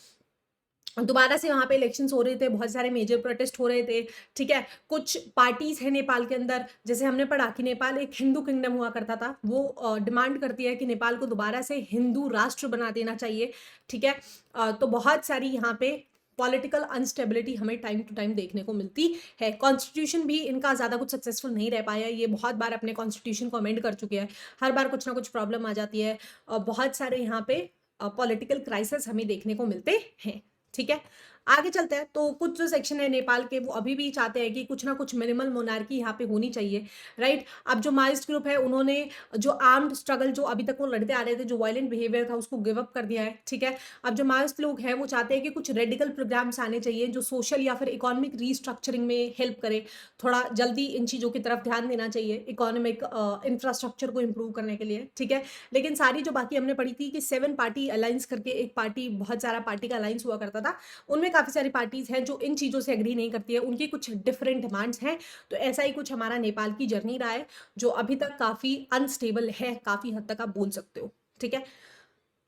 दोबारा से वहाँ पे इलेक्शंस हो रहे थे, बहुत सारे मेजर प्रोटेस्ट हो रहे थे। ठीक है। कुछ पार्टीज है नेपाल के अंदर, जैसे हमने पढ़ा कि नेपाल एक हिंदू किंगडम हुआ करता था, वो डिमांड करती है कि नेपाल को दोबारा से हिंदू राष्ट्र बना देना चाहिए। ठीक है। तो बहुत सारी यहाँ पे पॉलिटिकल अनस्टेबिलिटी हमें टाइम टू टाइम देखने को मिलती है। कॉन्स्टिट्यूशन भी इनका ज़्यादा कुछ सक्सेसफुल नहीं रह पाया, ये बहुत बार अपने कॉन्स्टिट्यूशन को अमेंड कर चुके हैं, हर बार कुछ ना कुछ प्रॉब्लम आ जाती है और बहुत सारे यहाँ पे पॉलिटिकल क्राइसिस हमें देखने को मिलते हैं। ठीक है। आगे चलते हैं। तो कुछ जो सेक्शन है नेपाल के, वो अभी भी चाहते हैं कि कुछ ना कुछ मिनिमल मोनार्की यहाँ पे होनी चाहिए, राइट। अब जो माइस्ट ग्रुप है उन्होंने जो आर्म्ड स्ट्रगल जो अभी तक वो लड़ते आ रहे थे, जो वायलेंट बिहेवियर था, उसको गिव अप कर दिया है। ठीक है। अब जो माइस्ट लोग हैं वो चाहते हैं कि कुछ रेडिकल प्रोग्राम्स आने चाहिए जो सोशल या फिर इकोनॉमिक रीस्ट्रक्चरिंग में हेल्प करे, थोड़ा जल्दी इन चीज़ों की तरफ ध्यान देना चाहिए इकोनॉमिक इंफ्रास्ट्रक्चर को इम्प्रूव करने के लिए। ठीक है। लेकिन सारी जो बाकी हमने पढ़ी थी कि 7 पार्टी अलायंस करके एक पार्टी, बहुत सारा पार्टी का अलायंस हुआ करता था, उनमें काफ़ी सारी पार्टीज़ हैं जो इन चीज़ों से एग्री नहीं करती है, उनकी कुछ डिफरेंट डिमांड्स हैं। तो ऐसा ही कुछ हमारा नेपाल की जर्नी रहा है, जो अभी तक काफ़ी अनस्टेबल है, काफ़ी हद तक आप बोल सकते हो। ठीक है।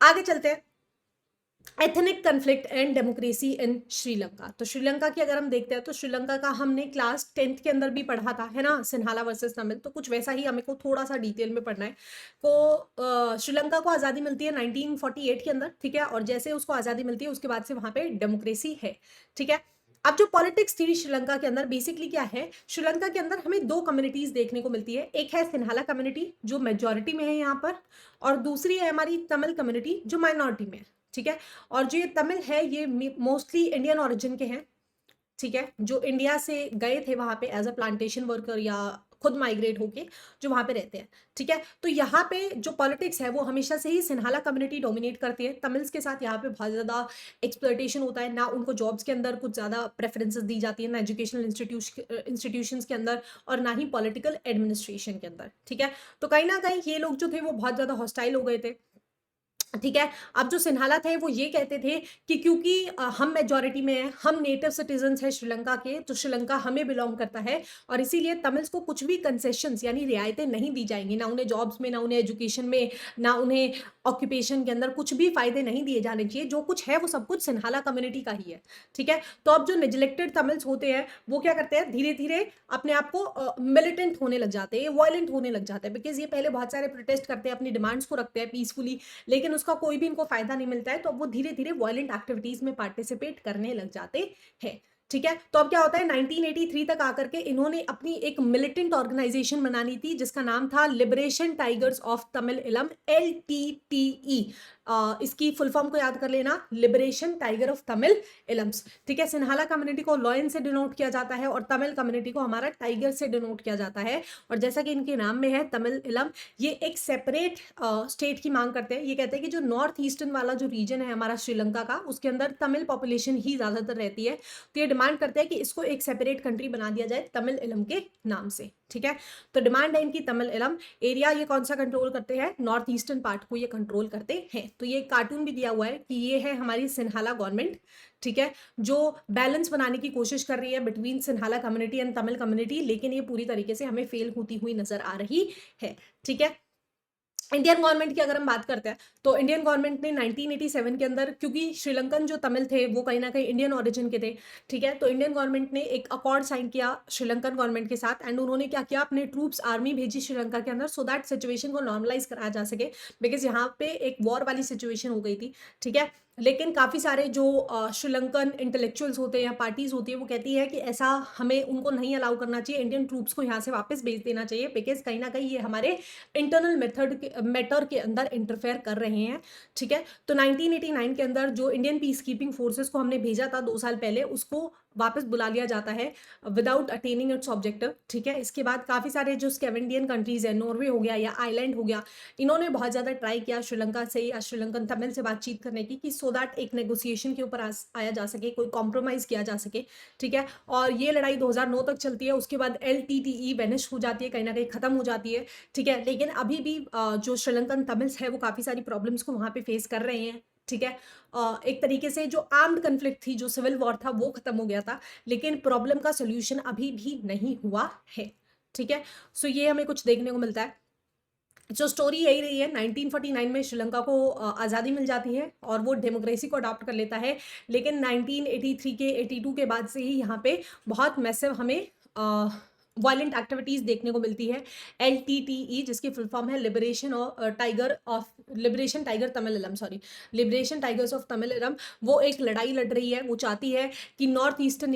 आगे चलते हैं। Ethnic conflict and democracy in Sri Lanka. तो श्रीलंका की अगर हम देखते हैं तो श्रीलंका का हमने क्लास 10th के अंदर भी पढ़ा था, है ना, सिन्हाला वर्सेस तमिल। तो कुछ वैसा ही हमें को थोड़ा सा डिटेल में पढ़ना है। तो श्रीलंका को आज़ादी मिलती है 1948 के अंदर। ठीक है। और जैसे उसको आज़ादी मिलती है उसके बाद से वहाँ पे डेमोक्रेसी है। ठीक है। अब जो पॉलिटिक्स थी श्रीलंका के अंदर, बेसिकली क्या है, श्रीलंका के अंदर हमें 2 कम्युनिटीज देखने को मिलती है। एक है सिन्हाला कम्युनिटी जो मेजोरिटी में है यहाँ पर, और दूसरी है हमारी तमिल कम्युनिटी जो माइनॉरिटी में है। ठीक है। और जो ये तमिल है ये मोस्टली इंडियन ओरिजिन के हैं। ठीक है। जो इंडिया से गए थे वहां पे एज अ प्लांटेशन वर्कर या खुद माइग्रेट होके जो वहां पे रहते हैं। ठीक है। तो यहाँ पे जो पॉलिटिक्स है वो हमेशा से ही सिन्हाला कम्युनिटी डोमिनेट करती है। तमिल्स के साथ यहाँ पे बहुत ज़्यादा एक्सप्लॉयटेशन होता है, ना उनको जॉब्स के अंदर कुछ ज़्यादा प्रेफरेंसेस दी जाती है, ना एजुकेशनल इंस्टीट्यूशंस के अंदर, और ना ही पॉलिटिकल एडमिनिस्ट्रेशन के अंदर। ठीक है। तो कहीं ना कहीं ये लोग जो थे वो बहुत ज़्यादा हॉस्टाइल हो गए थे। ठीक है। अब जो सिन्हाला थे वो ये कहते थे कि क्योंकि हम मेजॉरिटी में हैं, हम नेटिव सिटीजन्स हैं श्रीलंका के, तो श्रीलंका हमें बिलोंग करता है और इसीलिए तमिल्स को कुछ भी कंसेशंस यानी रियायतें नहीं दी जाएंगी, ना उन्हें जॉब्स में, ना उन्हें एजुकेशन में, ना उन्हें ऑक्यूपेशन के अंदर कुछ भी फायदे नहीं दिए जाने चाहिए। जो कुछ है वो सब कुछ सिन्हाला कम्युनिटी का ही है। ठीक है। तो अब जो निग्लेक्टेड तमिल्स होते हैं वो क्या करते हैं, धीरे धीरे अपने आप को मिलिटेंट होने लग जाते हैं, वायलेंट होने लग जाते हैं, बिकॉज ये पहले बहुत सारे प्रोटेस्ट करते हैं, अपनी डिमांड्स को रखते हैं पीसफुली, लेकिन उसका कोई भी इनको फायदा नहीं मिलता है, तो अब वो धीरे धीरे वायलेंट एक्टिविटीज में पार्टिसिपेट करने लग जाते हैं। ठीक है। तो अब क्या होता है, 1983 तक आकर के इन्होंने अपनी एक मिलिटेंट ऑर्गेनाइजेशन बनानी थी जिसका नाम था लिबरेशन टाइगर्स ऑफ तमिल इलम, LTTE। इसकी फुल फॉर्म को याद कर लेना, लिबरेशन टाइगर ऑफ तमिल इलम्स। ठीक है। सिन्हाला कम्युनिटी को लॉयन से डिनोट किया जाता है और तमिल कम्युनिटी को हमारा टाइगर से डिनोट किया जाता है। और जैसा कि इनके नाम में है तमिल इलम, ये एक सेपरेट स्टेट की मांग करते हैं। ये कहते हैं कि जो नॉर्थ ईस्टर्न वाला जो रीजन है हमारा श्रीलंका का, उसके अंदर तमिल पॉपुलेशन ही ज्यादातर रहती है, तो ये डिमांड करते हैं कि इसको एक सेपरेट कंट्री बना दिया जाए तमिल इलम के नाम से, ठीक है। तो डिमांड है इनकी तमिल इलम। एरिया ये कौन सा कंट्रोल करते हैं, नॉर्थ ईस्टर्न पार्ट को ये कंट्रोल करते हैं। तो ये कार्टून भी दिया हुआ है कि ये है हमारी सिन्हाला गवर्नमेंट, ठीक है, जो बैलेंस बनाने की कोशिश कर रही है between Sinhala community and Tamil community, लेकिन ये पूरी तरीके से हमें फेल होती हुई नजर आ रही है, ठीक है। इंडियन गवर्नमेंट की अगर हम बात करते हैं तो इंडियन गवर्नमेंट ने 1987 के अंदर, क्योंकि श्रीलंकन जो तमिल थे वो कहीं ना कहीं इंडियन ओरिजिन के थे, ठीक है, तो इंडियन गवर्नमेंट ने एक अकॉर्ड साइन किया श्रीलंकन गवर्नमेंट के साथ एंड उन्होंने क्या किया, अपने ट्रूप्स आर्मी भेजी श्रीलंका के अंदर सो दैट सिचुएशन को नॉर्मलाइज कराया जा सके, बिकॉज यहाँ पे एक वॉर वाली सिचुएशन हो गई थी, ठीक है। लेकिन काफ़ी सारे जो श्रीलंकन इंटेलेक्चुअल्स होते हैं या पार्टीज होती है वो कहती है कि ऐसा हमें उनको नहीं अलाउ करना चाहिए, इंडियन ट्रूप्स को यहाँ से वापस भेज देना चाहिए, बिकॉज कहीं ना कहीं ये हमारे इंटरनल मैटर के अंदर इंटरफेयर कर रहे हैं, ठीक है। तो 1989 के अंदर जो इंडियन पीस कीपिंग फोर्सेस को हमने भेजा था 2 साल पहले, उसको वापस बुला लिया जाता है विदाउट अटेनिंग इट्स ऑब्जेक्टिव, ठीक है। इसके बाद काफ़ी सारे जो स्कैवेंडियन कंट्रीज है, नॉर्वे हो गया या आइलैंड हो गया, इन्होंने बहुत ज़्यादा ट्राई किया श्रीलंका से या श्रीलंकन तमिल से बातचीत करने की, कि सो दैट एक नेगोशिएशन के ऊपर आया जा सके, कोई कॉम्प्रोमाइज़ किया जा सके, ठीक है। और ये लड़ाई 2009 तक चलती है, उसके बाद LTTE वेनिश हो जाती है, कहीं ना कहीं खत्म हो जाती है, ठीक है। लेकिन अभी भी जो श्रीलंकन तमिल्स है वो काफ़ी सारी प्रॉब्लम्स को वहाँ पे फेस कर रहे हैं, ठीक है। एक तरीके से जो आर्म्ड कन्फ्लिक्ट थी, जो सिविल वॉर था, वो खत्म हो गया था, लेकिन प्रॉब्लम का सोल्यूशन अभी भी नहीं हुआ है, ठीक है। सो ये हमें कुछ देखने को मिलता है। जो स्टोरी यही रही है, 1949 में श्रीलंका को आज़ादी मिल जाती है और वो डेमोक्रेसी को अडॉप्ट कर लेता है, लेकिन 1983 के 82 के बाद से ही यहाँ पे बहुत मैसिव हमें वायलेंट एक्टिविटीज़ देखने को मिलती है। LTTE जिसकी फुल फॉर्म है liberation tiger Tamil, sorry, liberation tigers of Tamil, वो एक लड़ाई लड़ रही है, वो चाहती है कि नॉर्थ ईस्टर्न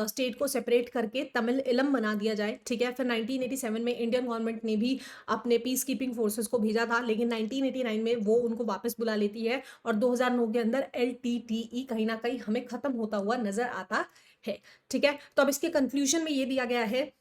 स्टेट को सेपरेट करके तमिल इलम बना दिया जाए, ठीक है। फिर 1987 में इंडियन गवर्नमेंट ने भी अपने पीस कीपिंग फोर्सेस को भेजा था, लेकिन 1989 में वो उनको वापस बुला लेती है और 2009 के अंदर LTTE कहीं ना कहीं हमें खत्म होता हुआ नजर आता है, ठीक है। तो अब इसके कंक्लूजन में ये दिया गया है,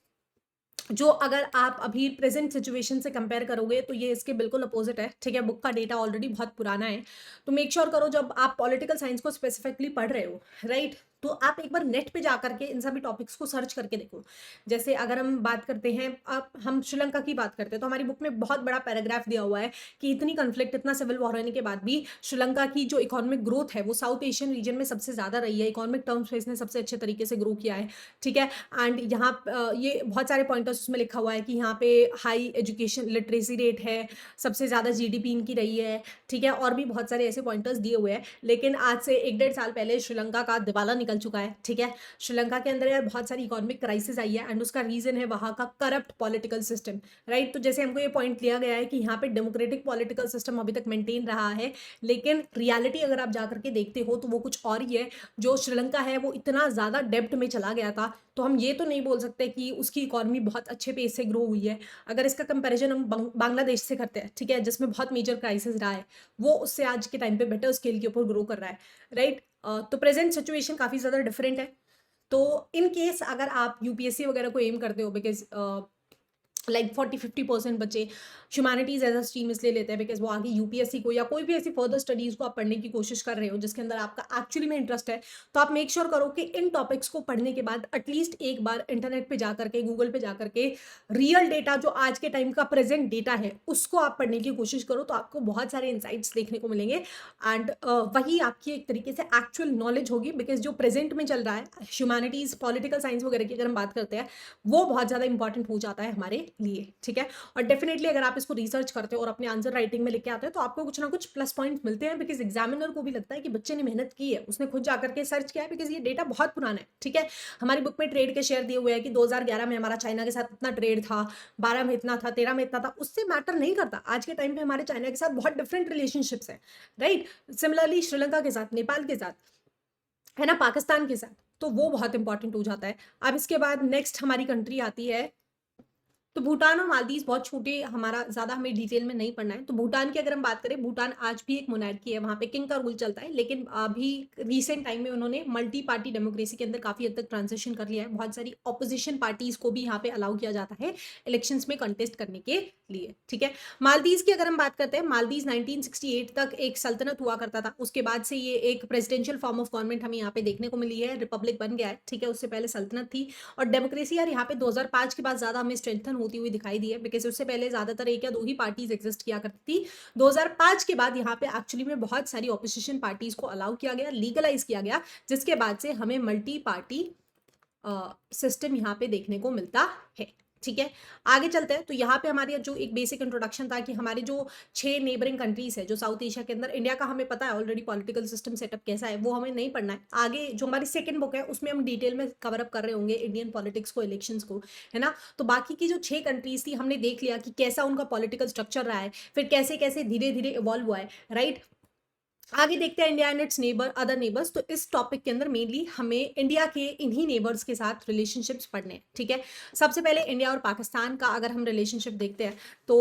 जो अगर आप अभी प्रेजेंट सिचुएशन से कंपेयर करोगे तो ये इसके बिल्कुल अपोजिट है, ठीक है। बुक का डेटा ऑलरेडी बहुत पुराना है, तो मेक श्योर करो जब आप पॉलिटिकल साइंस को स्पेसिफिकली पढ़ रहे हो, राइट, तो आप एक बार नेट पे जा करके इन सभी टॉपिक्स को सर्च करके देखो। जैसे अगर हम बात करते हैं, अब हम श्रीलंका की बात करते हैं, तो हमारी बुक में बहुत बड़ा पैराग्राफ दिया हुआ है कि इतनी कन्फ्लिक्ट, इतना सिविल वॉर होने के बाद भी श्रीलंका की जो इकोनॉमिक ग्रोथ है वो साउथ एशियन रीजन में सबसे ज़्यादा रही है, इकोनॉमिक टर्म्स में इसने सबसे अच्छे तरीके से ग्रो किया है, ठीक है। एंड यहाँ ये बहुत सारे पॉइंटर्स उसमें लिखा हुआ है कि यहाँ पे हाई एजुकेशन लिटरेसी रेट है, सबसे ज़्यादा GDP इनकी रही है, ठीक है, और भी बहुत सारे ऐसे पॉइंटर्स दिए हुए हैं। लेकिन आज से 1-1.5 साल पहले श्रीलंका का दिवाला निकल चुका है, ठीक है। श्रीलंका के अंदर यार बहुत सारी इकोनॉमिक क्राइसिस आई है एंड उसका रीजन है वहाँ का करप्ट पॉलिटिकल सिस्टम, राइट। तो जैसे हमको ये पॉइंट लिया गया है कि यहाँ पे डेमोक्रेटिक पॉलिटिकल सिस्टम अभी तक मेंटेन रहा है, लेकिन रियलिटी अगर आप जा करके देखते हो तो वो कुछ और ही है। जो श्रीलंका है वो इतना ज़्यादा डेब्ट में चला गया था, तो हम ये तो नहीं बोल सकते कि उसकी इकोनॉमी बहुत अच्छे पेस से ग्रो हुई है। अगर इसका कंपैरिजन हम बांग्लादेश से करते हैं, ठीक है, जिसमें बहुत मेजर क्राइसिस रहा है, वो उससे आज के टाइम पे बेटर स्केल के ऊपर ग्रो कर रहा है, राइट। तो प्रेजेंट सिचुएशन काफ़ी ज़्यादा डिफरेंट है। तो इन केस अगर आप UPSC वगैरह को एम करते हो, बिकॉज लाइक 40-50% बच्चे ह्यूमैनिटीज एज अ स्ट्रीम इसलिए लेते हैं बिकॉज वो आगे UPSC को या कोई भी ऐसी फर्दर स्टडीज को आप पढ़ने की कोशिश कर रहे हो जिसके अंदर आपका एक्चुअली में इंटरेस्ट है, तो आप मेक श्योर करो कि इन टॉपिक्स को पढ़ने के बाद एटलीस्ट एक बार इंटरनेट पे जा करके, गूगल पे जा करके रियल डेटा जो आज के टाइम का प्रेजेंट डेटा है उसको आप पढ़ने की कोशिश करो, तो आपको बहुत सारे इंसाइट्स देखने को मिलेंगे एंड वही आपकी एक तरीके से एक्चुअल नॉलेज होगी। बिकॉज जो प्रेजेंट में चल रहा है ह्यूमैनिटीज, पॉलिटिकल साइंस वगैरह की अगर हम बात करते हैं, वो बहुत ज़्यादा इंपॉर्टेंट हो जाता है हमारे लिए, ठीक है। और डेफिनेटली अगर आप इसको रिसर्च करते हो और अपने आंसर राइटिंग में लेके आते हो तो आपको कुछ ना कुछ प्लस पॉइंट मिलते हैं, बिकॉज एग्जामिनर को भी लगता है कि बच्चे ने मेहनत की है, उसने खुद जाकर के सर्च किया है, बिकॉज ये डेटा बहुत पुराना है, ठीक है। हमारी बुक में ट्रेड के शेयर दिए हुए हैं कि 2011 में हमारा चाइना के साथ इतना ट्रेड था, 12 में इतना था, 13 में इतना था, उससे मैटर नहीं करता। आज के टाइम पे हमारे चाइना के साथ बहुत डिफरेंट रिलेशनशिप्स हैं, राइट। सिमिलरली श्रीलंका के साथ, नेपाल के साथ, है ना, पाकिस्तान के साथ, तो वो बहुत इंपॉर्टेंट हो जाता है। अब इसके बाद नेक्स्ट हमारी कंट्री आती है तो भूटान और मालदीव बहुत छोटे, हमारा ज़्यादा हमें डिटेल में नहीं पढ़ना है। तो भूटान की अगर हम बात करें, भूटान आज भी एक मोनार्की है, वहाँ पे किंग का रूल चलता है, लेकिन अभी रिसेंट टाइम में उन्होंने मल्टी पार्टी डेमोक्रेसी के अंदर काफ़ी हद तक ट्रांजिशन कर लिया है। बहुत सारी ऑपोजिशन पार्टीज़ को भी यहाँ पे अलाउ किया जाता है इलेक्शंस में कंटेस्ट करने के लिए, ठीक है। मालदीव की अगर हम बात करते हैं, मालदीव 1968 तक एक सल्तनत हुआ करता था, उसके बाद से ये एक प्रेसिडेंशियल फॉर्म ऑफ गवर्नमेंट हमें यहाँ पे देखने को मिली है, रिपब्लिक बन गया है, ठीक है। उससे पहले सल्तनत थी। और डेमोक्रेसी यार यहाँ पे 2005 के बाद ज्यादा हमें स्ट्रेंथन होती हुई दिखाई दी है, बिकॉज उससे पहले ज्यादातर एक या दो ही पार्टीज एग्जिस्ट किया करती थी। 2005 के बाद यहाँ पे एक्चुअली में बहुत सारी ऑपोजिशन पार्टीज को अलाउ किया गया, लीगलाइज किया गया, जिसके बाद से हमें मल्टी पार्टी सिस्टम यहाँ पे देखने को मिलता है, ठीक है। आगे चलते हैं। तो यहाँ पे हमारी जो एक बेसिक इंट्रोडक्शन था कि हमारे जो 6 नेबरिंग कंट्रीज है जो साउथ एशिया के अंदर, इंडिया का हमें पता है ऑलरेडी पॉलिटिकल सिस्टम सेटअप कैसा है, वो हमें नहीं पढ़ना है। आगे जो हमारी सेकंड बुक है उसमें हम डिटेल में कवर अप कर रहे होंगे इंडियन पॉलिटिक्स को, इलेक्शंस को, है ना। तो बाकी की जो 6 कंट्रीज थी हमने देख लिया कि कैसा उनका पॉलिटिकल स्ट्रक्चर रहा है, फिर कैसे कैसे धीरे धीरे इवॉल्व हुआ है, राइट। आगे देखते हैं India and it's neighbour, other neighbours. तो इस टॉपिक के अंदर मेनली हमें इंडिया के इन्हीं नेबर्स के साथ रिलेशनशिप्स पढ़ने हैं, ठीक है। सबसे पहले इंडिया और पाकिस्तान का अगर हम रिलेशनशिप देखते हैं तो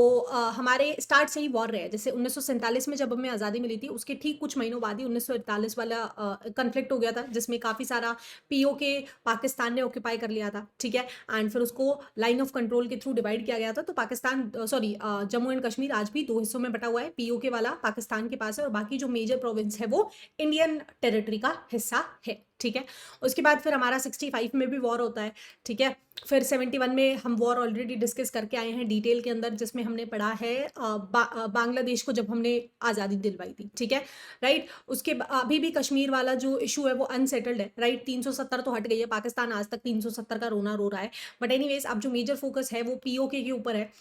हमारे स्टार्ट से ही वॉर रहे हैं। जैसे 1947 में जब हमें आज़ादी मिली थी, उसके ठीक कुछ महीनों बाद ही 1948 वाला कन्फ्लिक्ट हो गया था, जिसमें काफ़ी सारा पीओके पाकिस्तान ने ऑक्यूपाई कर लिया था, ठीक है। एंड फिर उसको लाइन ऑफ कंट्रोल के थ्रू डिवाइड किया गया था। तो पाकिस्तान, सॉरी, जम्मू एंड कश्मीर आज भी 2 हिस्सों में बटा हुआ है, पीओके वाला पाकिस्तान के पास है और बाकी जो मेजर प्रोविंस है वो इंडियन टेरिटरी का हिस्सा है, ठीक है। उसके बाद फिर हमारा 65 में भी वॉर होता है, ठीक है। फिर 71 में हम वॉर ऑलरेडी डिस्कस करके आए हैं डिटेल के अंदर, जिसमें हमने पढ़ा है बांग्लादेश को जब हमने आज़ादी दिलवाई थी, ठीक है, राइट। अभी भी कश्मीर वाला जो इशू है वो अनसेटल्ड है, राइट। 370 तो हट गई है, पाकिस्तान आज तक 370 का रोना रो रहा है। बट एनीवेज अब जो मेजर फोकस है वो पीओके के ऊपर है।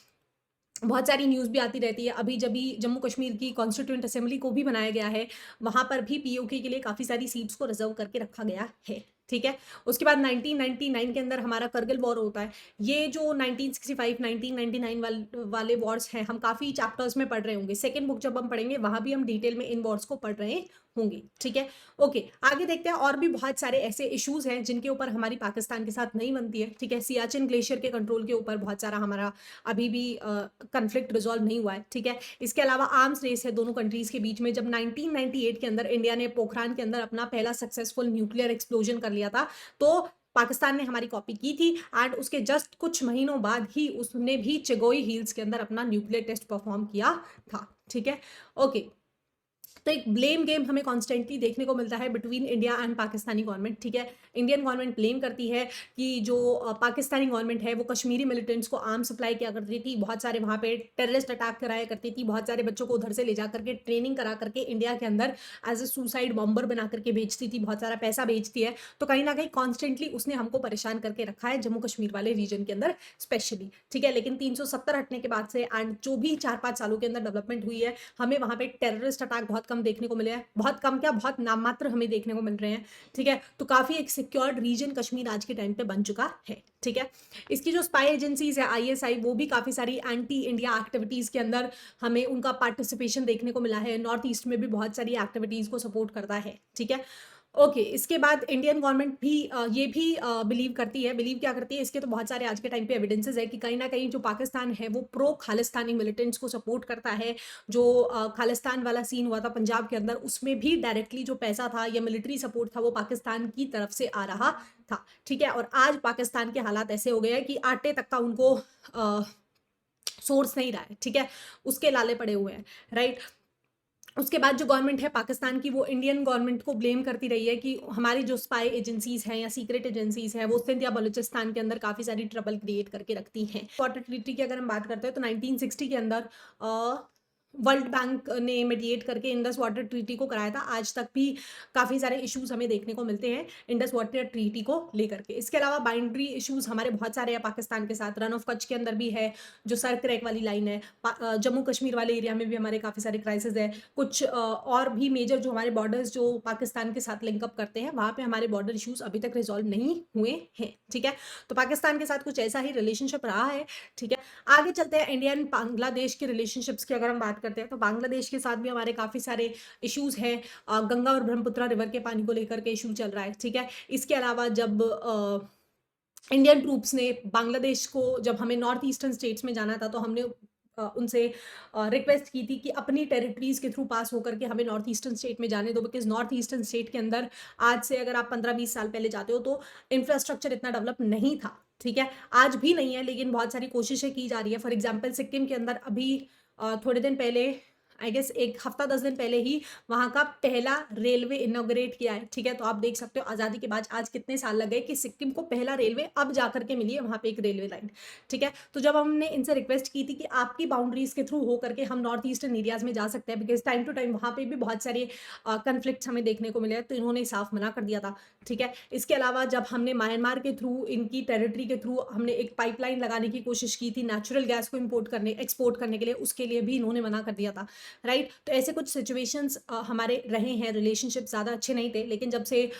बहुत सारी न्यूज़ भी आती रहती है। अभी जब भी जम्मू कश्मीर की कॉन्स्टिट्यूंट असेंबली को भी बनाया गया है, वहां पर भी पीओके के लिए काफ़ी सारी सीट्स को रिजर्व करके रखा गया है, ठीक है। उसके बाद 1999 के अंदर हमारा करगिल वॉर होता है। ये जो 1965 1999 वाले वॉर्स हैं, हम काफ़ी चैप्टर्स में पढ़ रहे होंगे। सेकेंड बुक जब हम पढ़ेंगे वहां भी हम डिटेल में इन वॉर्स को पढ़ रहे होंगे, ठीक है। ओके, आगे देखते हैं। और भी बहुत सारे ऐसे इश्यूज हैं जिनके ऊपर हमारी पाकिस्तान के साथ नहीं बनती है, ठीक है। सियाचिन ग्लेशियर के कंट्रोल के ऊपर बहुत सारा हमारा अभी भी कन्फ्लिक्ट रिजॉल्व नहीं हुआ है, ठीक है। इसके अलावा आर्म्स रेस है दोनों कंट्रीज के बीच में। जब 1998 के अंदर इंडिया ने पोखरान के अंदर अपना पहला सक्सेसफुल न्यूक्लियर एक्सप्लोजन कर लिया था, तो पाकिस्तान ने हमारी कॉपी की थी एंड उसके जस्ट कुछ महीनों बाद ही उसने भी चिगोई हिल्स के अंदर अपना न्यूक्लियर टेस्ट परफॉर्म किया था, ठीक है। ओके, तो एक ब्लेम गेम हमें कॉन्स्टेंटली देखने को मिलता है between India and Pakistani government, ठीक है। इंडियन गवर्नमेंट ब्लेम करती है कि जो पाकिस्तानी गवर्नमेंट है वो कश्मीरी मिलिटेंट्स को आर्म सप्लाई किया करती थी, बहुत सारे वहाँ पे टेररिस्ट अटैक कराया करती थी, बहुत सारे बच्चों को उधर से ले जा करके ट्रेनिंग करा करके इंडिया के अंदर एज ए सुसाइड बॉम्बर बना करके भेजती थी, बहुत सारा पैसा भेजती है। तो कहीं ना कहीं कॉन्स्टेंटली उसने हमको परेशान करके रखा है जम्मू कश्मीर वाले रीजन के अंदर स्पेशली, ठीक है। लेकिन 370 हटने के बाद से एंड जो भी 4-5 सालों के अंदर डेवलपमेंट हुई है, हमें वहाँ पे टेररिस्ट अटैक बहुत कम देखने को मिले हैं, बहुत कम क्या, बहुत नाम मात्र हमें देखने को मिल रहे हैं, ठीक है। तो काफी एक सिक्योर्ड रीजन कश्मीर आज के टाइम पे बन चुका है, ठीक है। इसकी जो स्पाई एजेंसीज है आईएसआई, वो भी काफी सारी एंटी इंडिया एक्टिविटीज के अंदर हमें उनका पार्टिसिपेशन देखने को मिला है। नॉर्थ ईस्ट में भी बहुत सारी एक्टिविटीज को सपोर्ट करता है, ठीक है। ओके, इसके बाद इंडियन गवर्नमेंट भी ये भी बिलीव करती है, बिलीव क्या करती है, इसके तो बहुत सारे आज के टाइम पे एविडेंसेस है कि कहीं ना कहीं जो पाकिस्तान है वो प्रो खालिस्तानी मिलिटेंट्स को सपोर्ट करता है। जो खालिस्तान वाला सीन हुआ था पंजाब के अंदर, उसमें भी डायरेक्टली जो पैसा था या मिलिट्री सपोर्ट था वो पाकिस्तान की तरफ से आ रहा था, ठीक है। और आज पाकिस्तान के हालात ऐसे हो गए हैं कि आटे तक का उनको सोर्स नहीं रहा है, ठीक है, उसके लाले पड़े हुए हैं, राइट। उसके बाद जो गवर्नमेंट है पाकिस्तान की, वो इंडियन गवर्नमेंट को ब्लेम करती रही है कि हमारी जो स्पाई एजेंसीज हैं या सीक्रेट एजेंसीज हैं वो सिंध या बलूचिस्तान के अंदर काफ़ी सारी ट्रबल क्रिएट करके रखती हैं। वाटर ट्रीटी की अगर हम बात करते हैं तो 1960 के अंदर वर्ल्ड बैंक ने मीडिएट करके इंडस वाटर ट्रीटी को कराया था। आज तक भी काफ़ी सारे इश्यूज हमें देखने को मिलते हैं इंडस वाटर ट्रीटी को लेकर के। इसके अलावा बाउंड्री इश्यूज हमारे बहुत सारे हैं पाकिस्तान के साथ। रन ऑफ कच्छ के अंदर भी है, जो सर क्रैक वाली लाइन है। जम्मू कश्मीर वाले एरिया में भी हमारे काफ़ी सारे क्राइसिस है। कुछ और भी मेजर जो हमारे बॉर्डर्स जो पाकिस्तान के साथ लिंकअप करते हैं, वहाँ पे हमारे बॉर्डर इश्यूज अभी तक रिजॉल्व नहीं हुए हैं, ठीक है। तो पाकिस्तान के साथ कुछ ऐसा ही रिलेशनशिप रहा है, ठीक है। आगे चलते हैं इंडिया एंड बांग्लादेश के रिलेशनशिप्स की अगर हम बात करते हैं तो बांग्लादेश के साथ भी हमारे काफ़ी सारे इश्यूज हैं। गंगा और ब्रह्मपुत्रा रिवर के पानी को लेकर के इशू चल रहा है, ठीक है। इसके अलावा जब इंडियन ट्रूप्स ने बांग्लादेश को, जब हमें नॉर्थ ईस्टर्न स्टेट्स में जाना था तो हमने उनसे रिक्वेस्ट की थी कि अपनी टेरिटरीज के थ्रू पास होकर के हमें नॉर्थ ईस्टर्न स्टेट में जाने दो, बिकॉज नॉर्थ ईस्टर्न स्टेट के अंदर आज से अगर आप 15-20 साल पहले जाते हो तो इंफ्रास्ट्रक्चर इतना डेवलप नहीं था। ठीक है, आज भी नहीं है, लेकिन बहुत सारी कोशिशें की जा रही है। फॉर एग्जाम्पल सिक्किम के अंदर अभी थोड़े दिन पहले, आई गेस एक हफ्ता 10 दिन पहले ही वहाँ का पहला रेलवे इनॉग्रेट किया है। ठीक है, तो आप देख सकते हो आज़ादी के बाद आज कितने साल लग गए कि सिक्किम को पहला रेलवे अब जाकर के मिली है वहाँ पे एक रेलवे लाइन। ठीक है, तो जब हमने इनसे रिक्वेस्ट की थी कि आपकी बाउंड्रीज के थ्रू हो करके हम नॉर्थ ईस्टर्न एरियाज में जा सकते हैं, बिकॉज टाइम टू टाइम वहाँ पे भी बहुत सारे कन्फ्लिक्ट्स हमें देखने को मिले हैं, तो इन्होंने साफ मना कर दिया था। ठीक है, इसके अलावा जब हमने म्यांमार के थ्रू, इनकी टेरिटरी के थ्रू हमने एक पाइपलाइन लगाने की कोशिश की थी नेचुरल गैस को इम्पोर्ट करने एक्सपोर्ट करने के लिए, उसके लिए भी इन्होंने मना कर दिया था। राइट, तो ऐसे कुछ सिचुएशंस हमारे रहे हैं। रिलेशनशिप ज़्यादा अच्छे नहीं थे, लेकिन जब से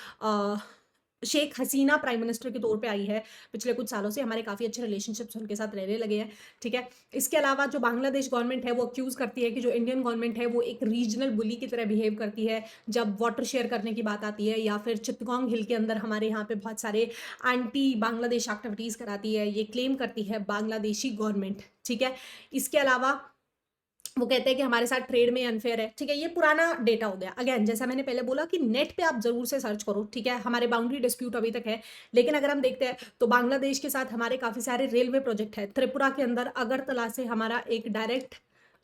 शेख हसीना प्राइम मिनिस्टर के तौर पे आई है पिछले कुछ सालों से, हमारे काफ़ी अच्छे रिलेशनशिप्स उनके साथ रहने लगे हैं। ठीक है, इसके अलावा जो बांग्लादेश गवर्नमेंट है वो अक्यूज़ करती है कि जो इंडियन गवर्नमेंट है वो एक रीजनल बुली की तरह बिहेव करती है जब वाटर शेयर करने की बात आती है, या फिर चित्तगोंग हिल के अंदर हमारे यहाँ पे बहुत सारे एंटी बांग्लादेश एक्टिविटीज़ कराती है, ये क्लेम करती है बांग्लादेशी गवर्नमेंट। ठीक है, इसके अलावा वो कहते हैं कि हमारे साथ ट्रेड में अनफेयर है। ठीक है, ये पुराना डेटा हो गया। अगेन जैसा मैंने पहले बोला कि नेट पे आप जरूर से सर्च करो। ठीक है, हमारे बाउंड्री डिस्प्यूट अभी तक है, लेकिन अगर हम देखते हैं तो बांग्लादेश के साथ हमारे काफी सारे रेलवे प्रोजेक्ट है। त्रिपुरा के अंदर अगरतला से हमारा एक डायरेक्ट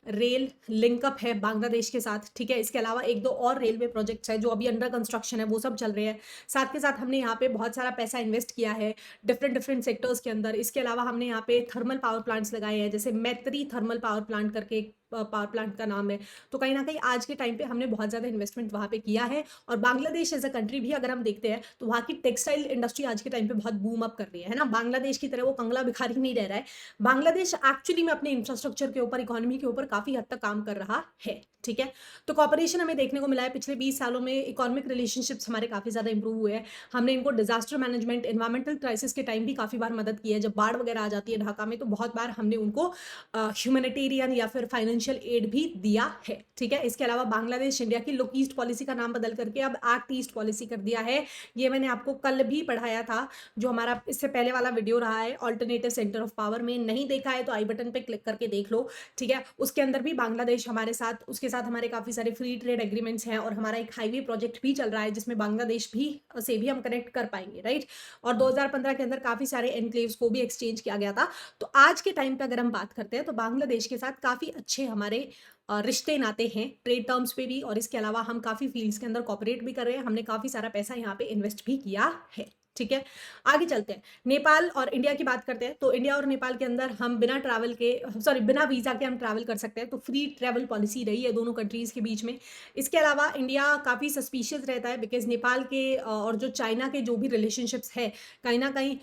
रेल लिंकअप है बांग्लादेश के साथ। ठीक है, इसके अलावा एक दो और रेलवे प्रोजेक्ट्स है जो अभी अंडर कंस्ट्रक्शन है, वो सब चल रहे हैं। साथ के साथ हमने यहाँ पे बहुत सारा पैसा इन्वेस्ट किया है डिफरेंट डिफरेंट सेक्टर्स के अंदर। इसके अलावा हमने यहाँ पे थर्मल पावर प्लांट्स लगाए हैं, जैसे मैत्री थर्मल पावर प्लांट करके एक पावर प्लांट का नाम है। तो कहीं ना कहीं आज के टाइम पे हमने बहुत ज़्यादा इन्वेस्टमेंट वहाँ पे किया है। और बांग्लादेश एज अ कंट्री भी अगर हम देखते हैं तो वहाँ की टेक्सटाइल इंडस्ट्री आज के टाइम पे बहुत बूम अप कर रही है ना। बांग्लादेश की तरह वो कंगला भिखारी नहीं रह रहा है। बांग्लादेश एक्चुअली में अपने इंफ्रास्ट्रक्चर के ऊपर, इकोनॉमी के ऊपर काफ़ी हद तक काम कर रहा है। ठीक है, तो कॉपरेशन हमें देखने को मिला है पिछले 20 सालों में। इकोनॉमिक रिलेशनशिप्स हमारे काफ़ी ज़्यादा इंप्रूव हुए हैं। हमने इनको डिजास्टर मैनेजमेंट, एनवायरमेंटल क्राइसिस के टाइम भी काफ़ी बार मदद की है। जब बाढ़ वगैरह आ जाती है ढाका में तो बहुत बार हमने उनको ह्यूमैनिटेरियन या फिर फाइनेंशियल एड भी दिया है। ठीक है, इसके अलावा बांग्लादेश इंडिया की लुक ईस्ट पॉलिसी का नाम बदल करके अब एक्ट ईस्ट पॉलिसी कर दिया है। ये मैंने आपको कल भी पढ़ाया था, जो हमारा इससे पहले वाला वीडियो रहा है ऑल्टरनेटिव सेंटर ऑफ पावर में। नहीं देखा है तो आई बटन पे क्लिक करके देख लो। ठीक है, उसके अंदर भी बांग्लादेश हमारे साथ, उसके साथ हमारे काफ़ी सारे फ्री ट्रेड एग्रीमेंट्स हैं, और हमारा एक हाईवे प्रोजेक्ट भी चल रहा है जिसमें बांग्लादेश भी से भी हम कनेक्ट कर पाएंगे। राइट, और 2015 के अंदर काफ़ी सारे एनक्लेव्स को भी एक्सचेंज किया गया था। तो आज के टाइम पे अगर हम बात करते हैं तो बांग्लादेश के साथ काफ़ी अच्छे हमारे रिश्ते नाते हैं ट्रेड टर्म्स पे भी, और इसके अलावा हम काफ़ी फील्ड्स के अंदर कॉपरेट भी कर रहे हैं। हमने काफ़ी सारा पैसा यहाँ पे इन्वेस्ट भी किया है। ठीक है, आगे चलते हैं। नेपाल और इंडिया की बात करते हैं तो इंडिया और नेपाल के अंदर हम बिना ट्रैवल के, सॉरी बिना वीज़ा के हम ट्रैवल कर सकते हैं। तो फ्री ट्रैवल पॉलिसी रही है दोनों कंट्रीज़ के बीच में। इसके अलावा इंडिया काफ़ी सस्पिशियस रहता है बिकॉज नेपाल के और जो चाइना के जो भी रिलेशनशिप्स है कहीं ना कहीं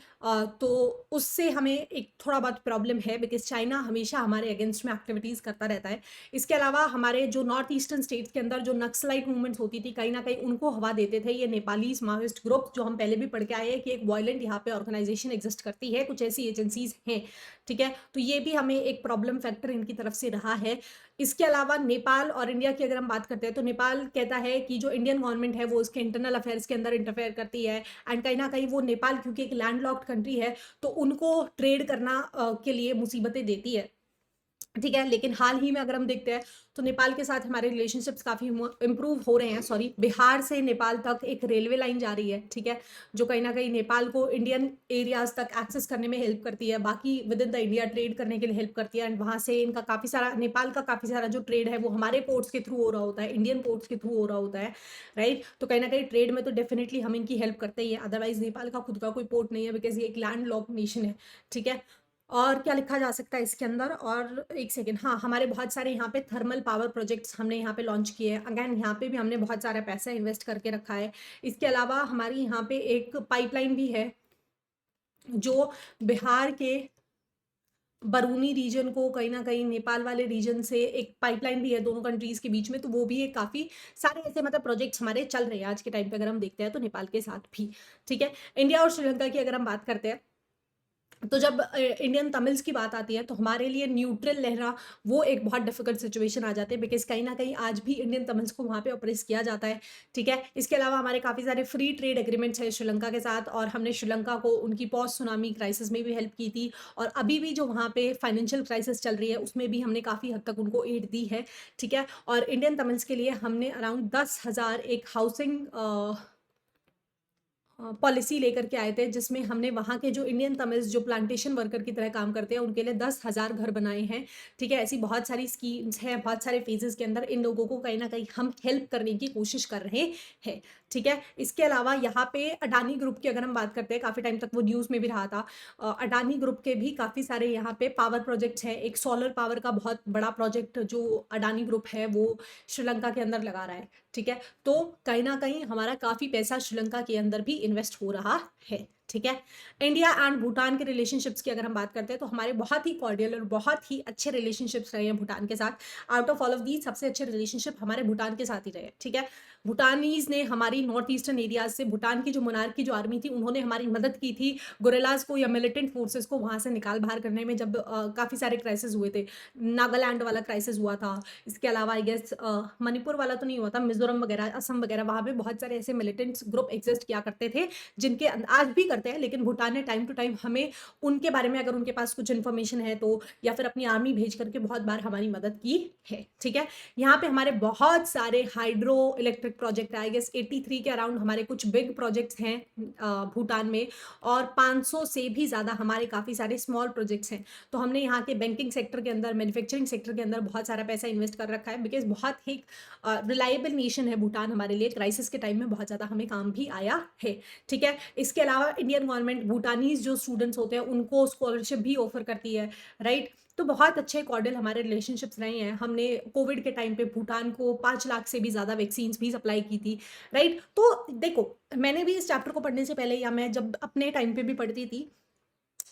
तो उससे हमें एक थोड़ा बहुत प्रॉब्लम है, बिकॉज चाइना हमेशा हमारे अगेंस्ट में एक्टिविटीज़ करता रहता है। इसके अलावा हमारे जो नॉर्थ ईस्टर्न स्टेट्स के अंदर जो नक्सलाइट मूवमेंट्स होती थी कहीं ना कहीं उनको हवा देते थे ये नेपालीज माओइस्ट ग्रुप, जो हम पहले भी पढ़ के आए हैं कि एक वायलेंट यहाँ पे ऑर्गेनाइजेशन एग्जिस्ट करती है, कुछ ऐसी एजेंसीज हैं। ठीक है, तो ये भी हमें एक प्रॉब्लम फैक्टर इनकी तरफ से रहा है। इसके अलावा नेपाल और इंडिया की अगर हम बात करते हैं तो नेपाल कहता है कि जो इंडियन गवर्नमेंट है वो उसके इंटरनल अफेयर्स के अंदर इंटरफेयर करती है, एंड कहीं ना कहीं वो नेपाल क्योंकि एक लैंडलॉक्ड कंट्री है तो उनको ट्रेड करना के लिए मुसीबतें देती है। ठीक है, लेकिन हाल ही में अगर हम देखते हैं तो नेपाल के साथ हमारे रिलेशनशिप्स काफ़ी इंप्रूव हो रहे हैं। सॉरी, बिहार से नेपाल तक एक रेलवे लाइन जा रही है। ठीक है, जो कहीं ना कहीं नेपाल को इंडियन एरियाज तक एक्सेस करने में हेल्प करती है, बाकी with in the India trade करने के लिए हेल्प करती है। एंड वहाँ से इनका काफ़ी सारा, नेपाल का काफ़ी सारा जो ट्रेड है वो हमारे पोर्ट्स के थ्रू हो रहा होता है, इंडियन पोर्ट्स के थ्रू हो रहा होता है। राइट, तो कहीं ना कहीं ट्रेड में तो डेफिनेटली हम इनकी हेल्प करते ही है। अदरवाइज नेपाल का खुद का कोई पोर्ट नहीं है बिकॉज ये एक लैंड लॉक नेशन है। ठीक है, और क्या लिखा जा सकता है इसके अंदर, और एक सेकेंड, हाँ हमारे बहुत सारे यहाँ पे थर्मल पावर प्रोजेक्ट्स हमने यहाँ पे लॉन्च किए हैं। अगैन यहाँ पे भी हमने बहुत सारा पैसा इन्वेस्ट करके रखा है। इसके अलावा हमारी यहाँ पे एक पाइपलाइन भी है जो बिहार के बरूनी रीजन को कहीं ना कहीं नेपाल वाले रीजन से, एक पाइपलाइन भी है दोनों कंट्रीज के बीच में। तो वो भी एक काफ़ी सारे ऐसे मतलब प्रोजेक्ट्स हमारे चल रहे हैं आज के टाइम पे अगर हम देखते हैं तो नेपाल के साथ भी। ठीक है, इंडिया और श्रीलंका की अगर हम बात करते हैं तो जब इंडियन तमिल्स की बात आती है तो हमारे लिए न्यूट्रल रहना वो एक बहुत डिफिकल्ट सिचुएशन आ जाते हैं, बिकॉज कहीं ना कहीं आज भी इंडियन तमिल्स को वहाँ पे ऑपरेस किया जाता है। ठीक है, इसके अलावा हमारे काफ़ी सारे फ्री ट्रेड एग्रीमेंट्स है श्रीलंका के साथ, और हमने श्रीलंका को उनकी पोस्ट सुनामी क्राइसिस में भी हेल्प की थी, और अभी भी जो वहाँ पे फाइनेंशियल क्राइसिस चल रही है उसमें भी हमने काफ़ी हद तक उनको एड दी है। ठीक है, और इंडियन तमिल्स के लिए हमने अराउंड 10,000 एक हाउसिंग पॉलिसी लेकर के आए थे, जिसमें हमने वहाँ के जो इंडियन तमिल्स जो प्लांटेशन वर्कर की तरह काम करते हैं उनके लिए 10,000 घर बनाए हैं। ठीक है, ऐसी बहुत सारी स्कीम्स हैं, बहुत सारे फेजेस के अंदर इन लोगों को कहीं ना कहीं हम हेल्प करने की कोशिश कर रहे हैं। ठीक है, इसके अलावा यहाँ पे अडानी ग्रुप की अगर हम बात करते हैं, काफ़ी टाइम तक वो न्यूज़ में भी रहा था। अडानी ग्रुप के भी काफ़ी सारे यहाँ पे पावर प्रोजेक्ट्स हैं। एक सोलर पावर का बहुत बड़ा प्रोजेक्ट जो अडानी ग्रुप है वो श्रीलंका के अंदर लगा रहा है। ठीक है, तो कहीं ना कहीं हमारा काफ़ी पैसा श्रीलंका के अंदर भी इन्वेस्ट हो रहा है। ठीक है, इंडिया एंड भूटान के रिलेशनशिप्स की अगर हम बात करते हैं तो हमारे बहुत ही कॉर्डियल और बहुत ही अच्छे रिलेशनशिप्स रहे हैं भूटान के साथ। Out of all of the सबसे अच्छे रिलेशनशिप हमारे भूटान के साथ ही रहे। ठीक है, भूटानीज ने हमारी नॉर्थ ईस्टर्न एरियाज से, भूटान की जो मोनार्की जो आर्मी थी उन्होंने हमारी मदद की थी गुरिल्लाज को या मिलिटेंट फोर्सेस को वहाँ से निकाल बाहर करने में, जब काफ़ी सारे क्राइसिस हुए थे। नागालैंड वाला क्राइसिस हुआ था, इसके अलावा आई गेस मणिपुर वाला तो नहीं हुआ था, मिजोरम वगैरह, असम वगैरह, वहाँ पे बहुत सारे ऐसे मिलिटेंट्स ग्रुप एग्जिस्ट किया करते थे, जिनके आज भी करते हैं, लेकिन भूटान ने टाइम टू टाइम हमें उनके बारे में अगर उनके पास कुछ इन्फॉर्मेशन है तो, या फिर अपनी आर्मी भेज करके बहुत बार हमारी मदद की है। ठीक है, यहाँ पे हमारे बहुत सारे hydroelectric project I guess 83 के अराउंड हमारे कुछ बिग प्रोजेक्ट्स हैं भूटान में, और 500 से भी ज़्यादा हमारे काफ़ी सारे स्मॉल प्रोजेक्ट्स हैं। तो हमने यहाँ के बैंकिंग सेक्टर के अंदर, मैन्युफैक्चरिंग सेक्टर के अंदर बहुत सारा पैसा इन्वेस्ट कर रखा है, बिकॉज बहुत ही रिलायबल नेशन है भूटान हमारे लिए, क्राइसिस के टाइम में बहुत ज़्यादा हमें काम भी आया है। ठीक है, इसके अलावा इंडियन गवर्नमेंट भूटानीज जो स्टूडेंट्स होते हैं उनको स्कॉलरशिप भी ऑफर करती है। राइट, तो बहुत अच्छे कॉर्डियल हमारे रिलेशनशिप्स रहे हैं। हमने कोविड के टाइम पे भूटान को 5 लाख से भी ज़्यादा वैक्सीन्स भी सप्लाई की थी। राइट, तो देखो, मैंने भी इस चैप्टर को पढ़ने से पहले, या मैं जब अपने टाइम पे भी पढ़ती थी,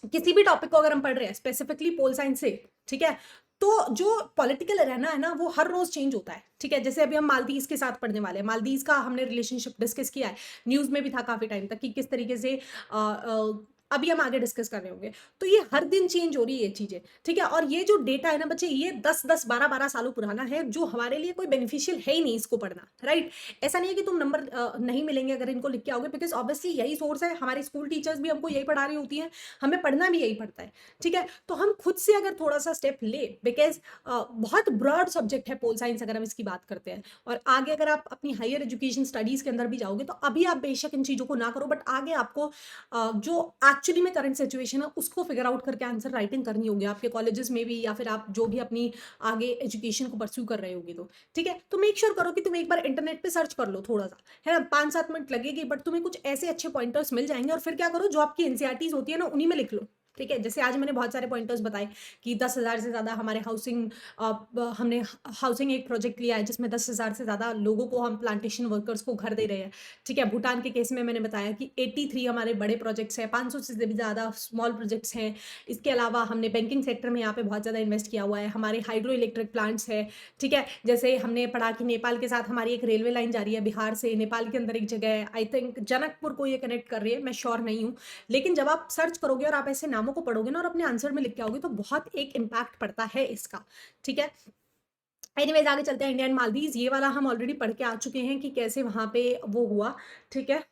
किसी भी टॉपिक को अगर हम पढ़ रहे हैं स्पेसिफिकली पोल साइंस से, ठीक है, तो जो पॉलिटिकल रहना है ना वो हर रोज चेंज होता है। ठीक है, जैसे अभी हम मालदीव के साथ पढ़ने वाले हैं, मालदीव का हमने रिलेशनशिप डिस्कस किया है, न्यूज में भी था काफी टाइम तक कि किस तरीके से अभी हम आगे डिस्कस कर रहे होंगे। तो ये हर दिन चेंज हो रही है ये चीजें। ठीक है, और ये जो डेटा है ना बच्चे, ये 10-10 12-12 सालों पुराना है, जो हमारे लिए कोई बेनिफिशियल है ही नहीं इसको पढ़ना। राइट, ऐसा नहीं है कि तुम नंबर नहीं मिलेंगे अगर इनको लिख के आओगे, बिकॉज ऑब्वियसली यही सोर्स है, हमारे स्कूल टीचर्स भी हमको यही पढ़ा रही होती हैं, हमें पढ़ना भी यही पड़ता है। ठीक है, तो हम खुद से अगर थोड़ा सा स्टेप ले, बिकॉज बहुत ब्रॉड सब्जेक्ट है पोल साइंस अगर हम इसकी बात करते हैं, और आगे अगर आप अपनी हायर एजुकेशन स्टडीज के अंदर भी जाओगे तो अभी आप बेशक इन चीज़ों को ना करो, बट आगे आपको जो एक्चुअली में करंट सिचुएशन है उसको फिगर आउट करके आंसर राइटिंग करनी होगी आपके कॉलेजेस में भी, या फिर आप जो भी अपनी आगे एजुकेशन को परस्यू कर रहे होगे तो। ठीक है, तो मेक श्योर करो कि तुम एक बार इंटरनेट पे सर्च कर लो थोड़ा सा, है ना, 5-7 मिनट लगेगी, बट तुम्हें कुछ ऐसे अच्छे पॉइंटर्स मिल जाएंगे, और फिर क्या करो, जो आपकी एनसीईआरटीज होती है ना उन्हीं में लिख लो। ठीक है, जैसे आज मैंने बहुत सारे पॉइंटर्स बताए कि 10,000 से ज़्यादा हमारे हाउसिंग, हमने हाउसिंग एक प्रोजेक्ट लिया है जिसमें 10,000 से ज़्यादा लोगों को हम प्लांटेशन वर्कर्स को घर दे रहे हैं। ठीक है, भूटान के केस में मैंने बताया कि 83 हमारे बड़े प्रोजेक्ट्स हैं, 500 से भी ज़्यादा स्मॉल प्रोजेक्ट्स हैं। इसके अलावा हमने बैंकिंग सेक्टर में यहाँ पे बहुत ज़्यादा इन्वेस्ट किया हुआ है, हमारे हाइड्रो इलेक्ट्रिक प्लांट्स है। ठीक है, जैसे हमने पढ़ा कि नेपाल के साथ हमारी एक रेलवे लाइन जा रही है, बिहार से नेपाल के अंदर एक जगह है, आई थिंक जनकपुर को ये कनेक्ट कर रही है, मैं श्योर नहीं हूँ, लेकिन जब आप सर्च करोगे और आप ऐसे नामों को पढ़ोगे ना और अपने आंसर में लिख के आओगे तो बहुत एक इम्पैक्ट पड़ता है इसका। ठीक है, एनीवेज आगे चलते हैं। इंडिया एंड मालदीव, ये वाला हम ऑलरेडी पढ़ के आ चुके हैं कि कैसे वहाँ पे वो हुआ। ठीक है,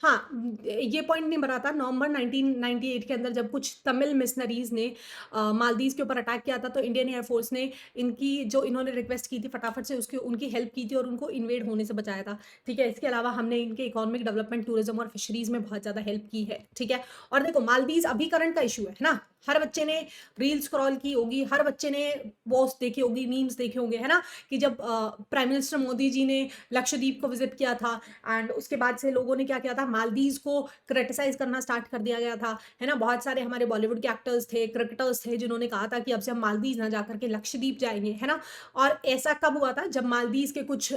हाँ, ये पॉइंट नहीं बना था, नवंबर 1998 के अंदर जब कुछ तमिल मिशनरीज ने मालदीव के ऊपर अटैक किया था, तो इंडियन एयरफोर्स ने इनकी जो इन्होंने रिक्वेस्ट की थी फटाफट से उसकी उनकी हेल्प की थी और उनको इन्वेड होने से बचाया था। ठीक है, इसके अलावा हमने इनके इकोनॉमिक डेवलपमेंट, टूरिज्म और फिशरीज में बहुत ज़्यादा हेल्प की है। ठीक है, और देखो मालदीव अभी करंट का इशू है ना, हर बच्चे ने रील स्क्रॉल की होगी, हर बच्चे ने पोस्ट देखी होगी, मीम्स देखे होंगे, है ना, कि जब प्राइम मिनिस्टर मोदी जी ने लक्षद्वीप को विजिट किया था, एंड उसके बाद से लोगों ने क्या किया था, मालदीव को क्रिटिसाइज करना स्टार्ट कर दिया गया था, है ना। बहुत सारे हमारे बॉलीवुड के एक्टर्स थे, क्रिकेटर्स थे, जिन्होंने कहा था कि अब से हम मालदीव ना जाकर के लक्षद्वीप जाएंगे, है ना। और ऐसा कब हुआ था, जब मालदीव के कुछ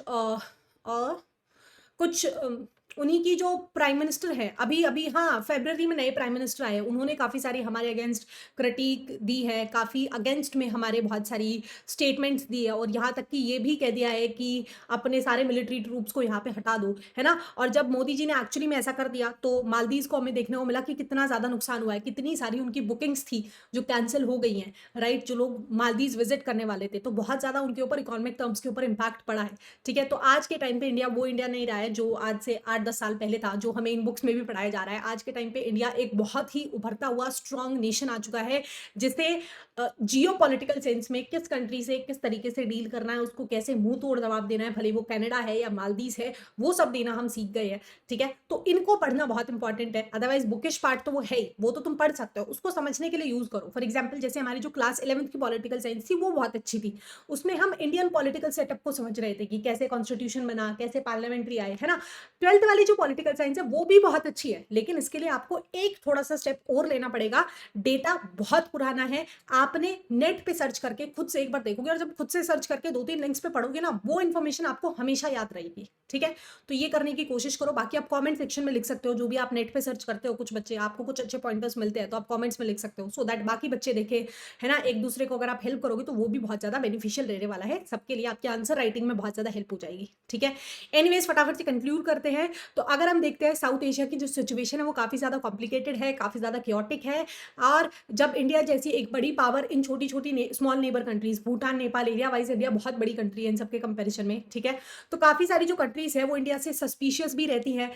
उन्हीं की जो प्राइम मिनिस्टर है अभी अभी, हाँ, फरवरी में नए प्राइम मिनिस्टर आए, उन्होंने काफ़ी सारी हमारे अगेंस्ट क्रिटिक दी है, काफ़ी अगेंस्ट में हमारे बहुत सारी स्टेटमेंट्स दी है, और यहाँ तक कि ये भी कह दिया है कि अपने सारे मिलिट्री ट्रूप्स को यहाँ पे हटा दो, है ना। और जब मोदी जी ने एक्चुअली में ऐसा कर दिया तो मालदीव को हमें देखने को मिला कि कितना ज़्यादा नुकसान हुआ है, कितनी सारी उनकी बुकिंग्स थी जो कैंसिल हो गई हैं, राइट, जो लोग मालदीव विजिट करने वाले थे, तो बहुत ज़्यादा उनके ऊपर इकोनॉमिक टर्म्स के ऊपर इम्पैक्ट पड़ा है। ठीक है, तो आज के टाइम पे इंडिया वो इंडिया नहीं रहा है जो आज से 8-10 साल पहले था, जो हमें इन बुक्स में भी पढ़ाया जा रहा है। आज के टाइम पे इंडिया एक बहुत ही उभरता हुआ स्ट्रॉन्ग नेशन आ चुका है, जिसे जियोपॉलिटिकल सेंस में किस कंट्री से किस तरीके से डील करना है, उसको कैसे मुंह तोड़ जवाब देना है, भले वो कनाडा है या मालदीव है, वो सब देना हम सीख गए हैं। ठीक है, तो इनको पढ़ना बहुत इंपॉर्टेंट है। अदरवाइज बुकिश पार्ट तो वो है ही, वो तो तुम पढ़ सकते हो, उसको समझने के लिए यूज करो। फॉर एग्जाम्पल जैसे हमारी जो क्लास 11th की पॉलिटिकल साइंस थी वो बहुत अच्छी थी, उसमें हम इंडियन पॉलिटिकल सेटअप को समझ रहे थे कि कैसे कॉन्स्टिट्यूशन बना, कैसे पार्लियामेंट्री आए, है ना। 12th वाली जो पॉलिटिकल साइंस है वो भी बहुत अच्छी है, लेकिन इसके लिए आपको एक थोड़ा सा स्टेप और लेना पड़ेगा। डेटा बहुत पुराना है, आपने नेट पे सर्च करके खुद से एक बार देखोगे, और जब खुद से सर्च करके 2-3 लिंक्स पे पढ़ोगे ना, वो इन्फॉर्मेशन आपको हमेशा याद रहेगी। ठीक है, तो ये करने की कोशिश करो। बाकी आप कमेंट सेक्शन में लिख सकते हो, जो भी आप नेट पे सर्च करते हो, कुछ बच्चे आपको कुछ अच्छे पॉइंटर्स मिलते हैं तो आप कमेंट्स में लिख सकते हो, सो दैट बाकी बच्चे देखें, है ना। एक दूसरे को अगर आप हेल्प करोगे तो वो भी बहुत ज्यादा बेनिफिशियल रहने वाला है सबके लिए, आपके आंसर राइटिंग में बहुत ज्यादा हेल्प हो जाएगी। ठीक है, एनीवेज फटाफट से कंक्लूड करते हैं। तो अगर हम देखते हैं साउथ एशिया की जो सिचुएशन है वो काफी ज्यादा कॉम्प्लिकेटेड है, काफी ज्यादा क्योटिक है, और जब इंडिया जैसी एक बड़ी पावर इन छोटी छोटी small neighbour countries, Bhutan, Nepal, area wise India बहुत बड़ी कंट्री है इन सबके कंपेरिजन में। ठीक है, तो काफी सारी जो कंट्रीज है वो इंडिया से सस्पिशियस भी रहती हैं।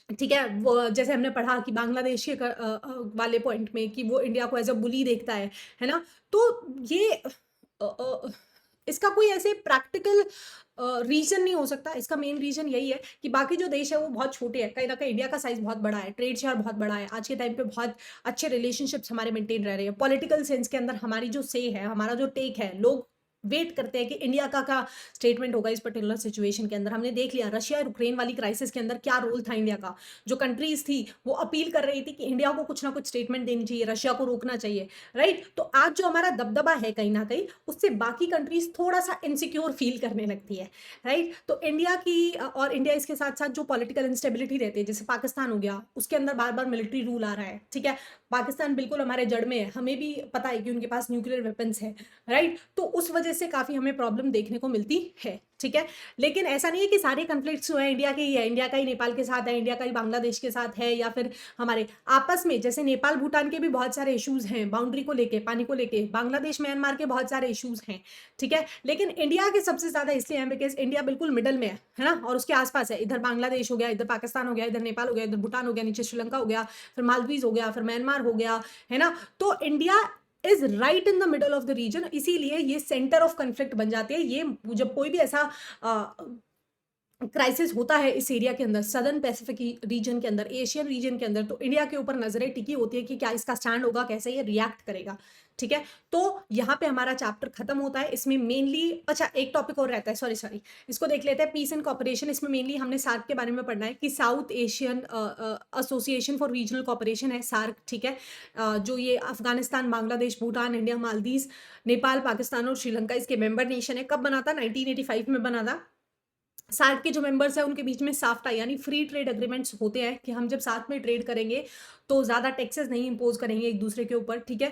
ठीक है, वो जैसे हमने पढ़ा कि बांग्लादेश के वाले पॉइंट में कि वो इंडिया को एज अ बुली देखता है ना। तो ये अ, अ, इसका कोई ऐसे प्रैक्टिकल रीजन नहीं हो सकता। इसका मेन रीजन यही है कि बाकी जो देश है वो बहुत छोटे हैं, कहीं ना कहीं इंडिया का साइज बहुत बड़ा है, ट्रेड शेयर बहुत बड़ा है, आज के टाइम पे बहुत अच्छे रिलेशनशिप्स हमारे मेंटेन रह रहे हैं, पॉलिटिकल सेंस के अंदर हमारी जो से है, हमारा जो टेक है, लोग वेट करते हैं कि इंडिया का स्टेटमेंट होगा इस पर्टिकुलर सिचुएशन के अंदर। हमने देख लिया रशिया यूक्रेन वाली क्राइसिस के अंदर क्या रोल था इंडिया का, जो कंट्रीज थी वो अपील कर रही थी कि इंडिया को कुछ ना कुछ स्टेटमेंट देनी चाहिए, रशिया को रोकना चाहिए, राइट। तो आज जो हमारा दबदबा है कहीं ना कहीं, उससे बाकी कंट्रीज थोड़ा सा इनसिक्योर फील करने लगती है, राइट। तो इंडिया की और इंडिया इसके साथ साथ जो पॉलिटिकल इंस्टेबिलिटी रहती है, जैसे पाकिस्तान हो गया, उसके अंदर बार बार मिलिट्री रूल आ रहा है। ठीक है, पाकिस्तान बिल्कुल हमारे जड़ में है, हमें भी पता है कि उनके पास न्यूक्लियर वेपन्स है, राइट। तो उस वजह से काफी हमें प्रॉब्लम देखने को मिलती है। ठीक है, लेकिन ऐसा नहीं है कि सारे कन्फ्लिक्ट्स जो है इंडिया के ही है, इंडिया का ही नेपाल के साथ है, इंडिया का ही बांग्लादेश के साथ है, या फिर हमारे आपस में जैसे नेपाल भूटान के भी बहुत सारे इश्यूज हैं, बाउंड्री को लेके, पानी को लेके, बांग्लादेश म्यांमार के बहुत सारे इश्यूज हैं। ठीक है, लेकिन इंडिया के सबसे ज्यादा इसलिए है बिकॉज इंडिया बिल्कुल मिडल में है ना, और उसके आसपास है, इधर बांग्लादेश हो गया, इधर पाकिस्तान हो गया, इधर नेपाल हो गया, इधर भूटान हो गया, नीचे श्रीलंका हो गया, फिर मालदीव हो गया, फिर म्यांमार हो गया, है ना। तो India is right in the middle of the region, इसीलिए ये सेंटर ऑफ कन्फ्लिक्ट बन जाती है। ये जब कोई भी ऐसा क्राइसिस होता है इस एरिया के अंदर, सदर्न पैसिफिक रीजन के अंदर, एशियन रीजन के अंदर, तो इंडिया के ऊपर नजरें टिकी होती है कि क्या इसका स्टैंड होगा, कैसे ये रिएक्ट करेगा। ठीक है, तो यहाँ पे हमारा चैप्टर खत्म होता है। इसमें मेनली अच्छा एक टॉपिक और रहता है, सॉरी इसको देख लेते हैं, पीस एंड कॉपरेशन। इसमें मेनली हमने सार्क के बारे में पढ़ना है कि South Asian Association for Regional Cooperation है सार्क। ठीक है, जो ये अफगानिस्तान, बांग्लादेश, भूटान, इंडिया, मालदीव, नेपाल, पाकिस्तान और श्रीलंका इसके मेंबर नेशन है। कब बना था? 1985 में बना था। सार्क के जो मेंबर्स हैं उनके बीच में साफ्टा यानी फ्री ट्रेड एग्रीमेंट्स होते हैं कि हम जब साथ में ट्रेड करेंगे तो ज़्यादा टैक्सेस नहीं इंपोज करेंगे एक दूसरे के ऊपर। ठीक है,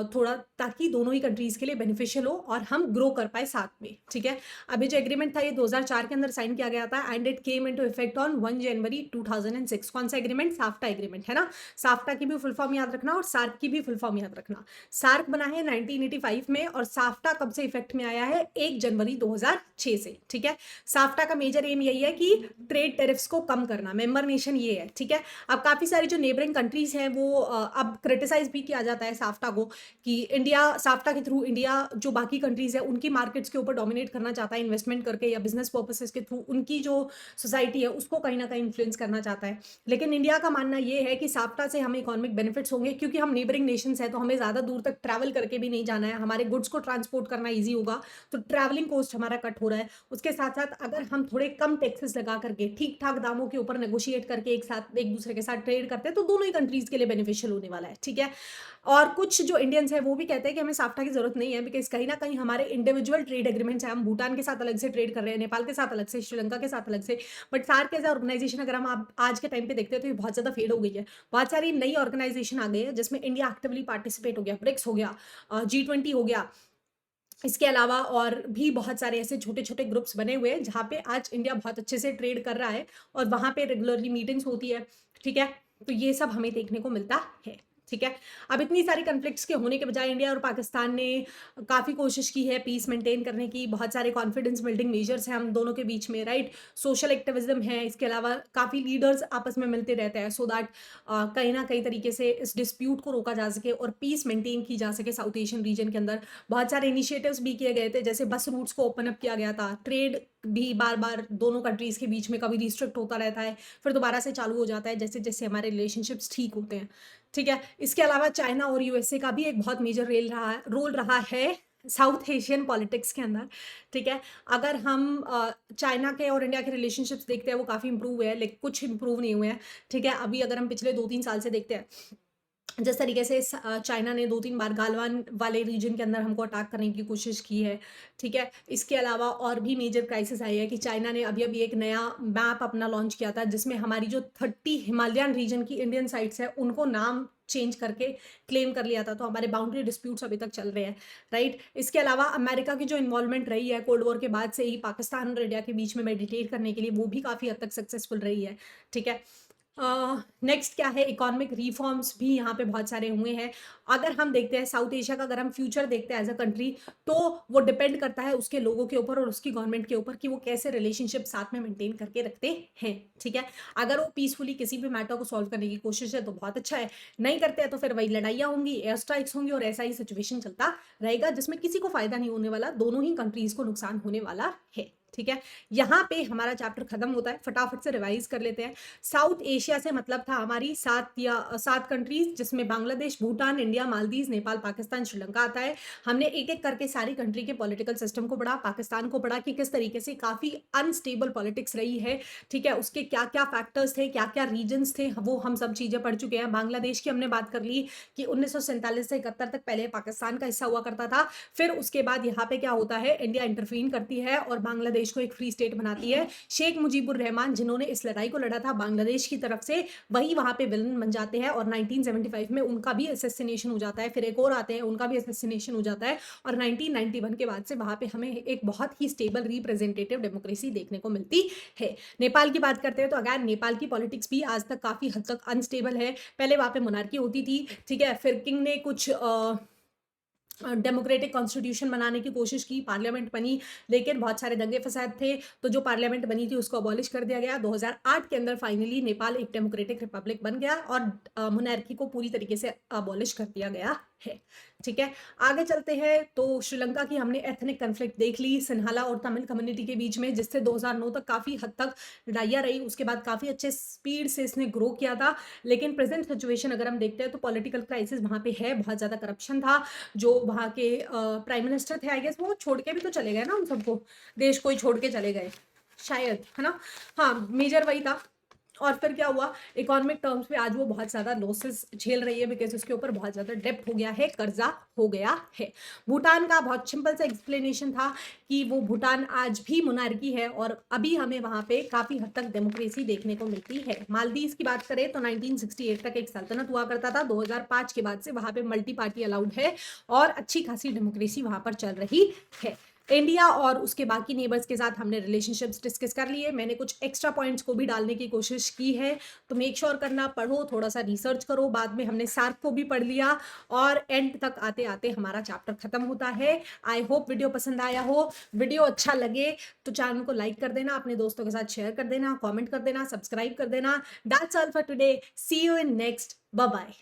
थोड़ा ताकि दोनों ही कंट्रीज़ के लिए बेनिफिशियल हो और हम ग्रो कर पाए साथ में। ठीक है, अभी जो एग्रीमेंट था ये 2004 के अंदर साइन किया गया था and it came into effect on 1 जनवरी 2006। कौन सा एग्रीमेंट? साफ्टा एग्रीमेंट, है ना। साफ्टा की भी फुल फॉर्म याद रखना और सार्क की भी फुल फॉर्म याद रखना। सार्क बना है 1985 में और साफ्टा कब से इफेक्ट में आया है? 1 जनवरी 2006 से। ठीक है, साफ्टा का मेजर एम यही है कि ट्रेड टेरिफ्स को कम करना, मेंबर नेशन ये है। ठीक है, अब काफी सारी जो नेबरिंग कंट्रीज हैं वो अब क्रिटिसाइज भी किया जाता है साफ्टा को कि इंडिया साफ्टा के थ्रू, इंडिया जो बाकी कंट्रीज है उनकी मार्केट्स के ऊपर डोमिनेट करना चाहता है इन्वेस्टमेंट करके या बिजनेस पर्पसेस के थ्रू, उनकी जो सोसाइटी है उसको कहीं ना कहीं इन्फ्लुएंस करना चाहता है। लेकिन इंडिया का मानना ये है कि साफ्टा से हमें इकोनॉमिक बेनिफिट्स होंगे क्योंकि हम नेबरिंग नेशंस है, तो हमें ज्यादा दूर तक ट्रैवल करके भी नहीं जाना है, हमारे गुड्स को ट्रांसपोर्ट करना ईजी होगा, तो ट्रैवलिंग कॉस्ट हमारा कट हो रहा है। उसके साथ साथ अगर हम थोड़े कम टैक्सेस लगा करके ठीक-ठाक दामों के ऊपर नेगोशिएट करके एक दूसरे के साथ ट्रेड करते हैं, तो दोनों ही कंट्रीज़ के लिए बेनिफिशियल होने वाला है, ठीक है? और कुछ जो इंडियंस हैं वो भी कहते हैं कि हमें साफ्टा की ज़रूरत नहीं है, बिकॉज़ कहीं न कहीं हमारे इंडिविजुअल ट्रेड एग्रीमेंट्स हैं, हम भूटान के साथ अलग से ट्रेड कर रहे हैं, नेपाल के साथ अलग से, श्रीलंका के साथ अलग से। But SAARC as a organization अगर हम आप आज के टाइम पे देखते हैं तो ये बहुत ज़्यादा फेड हो गई है। बहुत सारी नई ऑर्गेनाइज़ेशन आ गई है जिसमें इंडिया एक्टिवली पार्टिसिपेट हो गया, ब्रिक्स हो गया, G20 हो गया। इसके अलावा और भी बहुत सारे ऐसे छोटे-छोटे ग्रुप्स बने हुए हैं जहाँ पे आज इंडिया बहुत अच्छे से ट्रेड कर रहा है और वहाँ पे रेगुलरली मीटिंग्स होती है, ठीक है? तो ये सब हमें देखने को मिलता है, ठीक है? अब इतनी सारी कॉन्फ्लिक्ट्स के होने के बजाय इंडिया और पाकिस्तान ने काफ़ी कोशिश की है पीस मेंटेन करने की, बहुत सारे कॉन्फिडेंस बिल्डिंग मेजर्स हैं हम दोनों के बीच में, राइट? सोशल एक्टिविज़्म है, इसके अलावा काफ़ी लीडर्स आपस में मिलते रहते हैं सो दैट कहीं न कहीं तरीके से इस डिस्प्यूट को रोका जा सके और पीस मेंटेन की जा सके साउथ एशियन रीजन के अंदर। बहुत सारे इनिशिएटिव्स भी किए गए थे, जैसे बस रूट्स को ओपन अप किया गया था, ट्रेड भी बार-बार दोनों कंट्रीज़ के बीच में कभी रिस्ट्रिक्ट होता रहता है, फिर दोबारा से चालू हो जाता है जैसे-जैसे हमारे रिलेशनशिप्स ठीक होते हैं, ठीक है? इसके अलावा चाइना और यूएसए का भी एक बहुत मेजर रोल रहा है साउथ एशियन पॉलिटिक्स के अंदर, ठीक है? अगर हम चाइना के और इंडिया के रिलेशनशिप्स देखते हैं वो काफ़ी इम्प्रूव हुए हैं, लेकिन कुछ इम्प्रूव नहीं हुए हैं, ठीक है? अभी अगर हम पिछले 2-3 साल से देखते हैं जिस तरीके से चाइना ने 2-3 बार गालवान वाले रीजन के अंदर हमको अटैक करने की कोशिश की है, ठीक है? इसके अलावा और भी मेजर क्राइसिस आई है कि चाइना ने अभी-अभी एक नया मैप अपना लॉन्च किया था, जिसमें हमारी जो 30 हिमालयन रीजन की इंडियन साइट्स हैं, उनको नाम चेंज करके क्लेम कर लिया था, तो हमारे बाउंड्री डिस्प्यूट्स अभी तक चल रहे हैं, राइट? इसके अलावा अमेरिका की जो इन्वॉल्वमेंट रही है कोल्ड वॉर के बाद से ही पाकिस्तान और इंडिया के बीच में मेडिटेट करने के लिए, वो भी काफ़ी हद तक सक्सेसफुल रही है, ठीक है? नेक्स्ट क्या है, इकोनॉमिक रिफॉर्म्स भी यहाँ पे बहुत सारे हुए हैं। अगर हम देखते हैं साउथ एशिया का, अगर हम फ्यूचर देखते हैं एज़ अ कंट्री, तो वो डिपेंड करता है उसके लोगों के ऊपर और उसकी गवर्नमेंट के ऊपर कि वो कैसे रिलेशनशिप साथ में मेंटेन करके रखते हैं, ठीक है? अगर वो पीसफुली किसी भी मैटर को सॉल्व करने की कोशिश है तो बहुत अच्छा है, नहीं करते हैं तो फिर वही लड़ाइयाँ होंगी, एयर स्ट्राइक्स होंगी और ऐसा ही सिचुएशन चलता रहेगा जिसमें किसी को फ़ायदा नहीं होने वाला, दोनों ही कंट्रीज़ को नुकसान होने वाला है, ठीक है? यहाँ पे हमारा चैप्टर खत्म होता है, फटाफट से रिवाइज़ कर लेते हैं। साउथ एशिया से मतलब था हमारी 7 कंट्रीज़, जिसमें बांग्लादेश, भूटान, इंडिया, मालदीव, नेपाल, पाकिस्तान, श्रीलंका आता है। हमने एक-एक करके सारी कंट्री के पॉलिटिकल सिस्टम को पढ़ा, पाकिस्तान को पढ़ा कि किस तरीके से काफ़ी अनस्टेबल पॉलिटिक्स रही है, ठीक है? उसके क्या-क्या फैक्टर्स थे, क्या-क्या रीजन्स थे, वो हम सब चीज़ें पढ़ चुके हैं। बांग्लादेश की हमने बात कर ली कि 1947 से 71 तक पहले पाकिस्तान का हिस्सा हुआ करता था। फिर उसके बाद यहाँ पे क्या होता है, इंडिया इंटरवीन करती है और बांग्लादेश को एक फ्री स्टेट बनाती है। शेख मुजीबुर रहमान, जिन्होंने इस लड़ाई को लड़ा था बांग्लादेश की तरफ से, वही वहाँ पे विलन बन जाते हैं और 1975 में उनका भी असैसिनेशन हो जाता है। फिर एक और आते हैं, उनका भी असैसिनेशन हो जाता है और 1991 के बाद से वहाँ पे हमें एक बहुत ही स्टेबल रिप्रेजेंटेटिव डेमोक्रेसी देखने को मिलती है। नेपाल की बात करते हैं तो अगेन नेपाल की पॉलिटिक्स भी आज तक काफ़ी हद तक अनस्टेबल है। पहले वहाँ पे मोनार्की होती थी, ठीक है? फिर किंग ने कुछ डेमोक्रेटिक कॉन्स्टिट्यूशन बनाने की कोशिश की, पार्लियामेंट बनी, लेकिन बहुत सारे दंगे-फसाद थे, तो जो पार्लियामेंट बनी थी उसको अबॉलिश कर दिया गया। 2008 के अंदर फाइनली नेपाल एक डेमोक्रेटिक रिपब्लिक बन गया और मोनार्की को पूरी तरीके से अबॉलिश कर दिया गया है, ठीक है? आगे चलते हैं तो श्रीलंका की हमने एथनिक कॉन्फ्लिक्ट देख ली, सिन्हाला और तमिल कम्युनिटी के बीच में, जिससे 2009 तक काफ़ी हद तक लड़ाइयाँ रही। उसके बाद काफ़ी अच्छे स्पीड से इसने ग्रो किया था, लेकिन प्रेज़ेंट सिचुएशन अगर हम देखते हैं तो पॉलिटिकल क्राइसिस वहाँ पे है, बहुत ज़्यादा करप्शन था। जो वहाँ के प्राइम मिनिस्टर थे, आई गेस वो छोड़ के भी तो चले गए ना उन सबको, देश को ही छोड़ के चले गए शायद, है ना? हाँ, मेजर वही था। और फिर क्या हुआ, इकोनॉमिक टर्म्स पे आज वो बहुत ज़्यादा लॉसेस झेल रही है, बिकॉज़ उसके ऊपर बहुत ज़्यादा डेब्ट हो गया है, कर्जा हो गया है। भूटान का बहुत सिंपल सा एक्सप्लेनेशन था कि वो भूटान आज भी मोनार्की है और अभी हमें वहाँ पे काफ़ी हद तक डेमोक्रेसी देखने को मिलती है। मालदीव की बात करें तो 1968 तक एक सल्तनत हुआ करता था, 2005 के बाद से वहाँ पे मल्टी पार्टी अलाउड है और अच्छी खासी डेमोक्रेसी वहाँ पर चल रही है। इंडिया और उसके बाकी नेबर्स के साथ हमने रिलेशनशिप्स डिस्कस कर लिए। मैंने कुछ एक्स्ट्रा पॉइंट्स को भी डालने की कोशिश की है, तो मेक श्योर करना, पढ़ो, थोड़ा-सा रिसर्च करो। बाद में हमने सार्क को भी पढ़ लिया और एंड तक आते-आते हमारा चैप्टर खत्म होता है। आई होप वीडियो पसंद आया हो। वीडियो अच्छा लगे तो चैनल को लाइक कर देना, अपने दोस्तों के साथ शेयर कर देना, कमेंट कर देना, सब्सक्राइब कर देना। That's all for today. See you in next. Bye bye.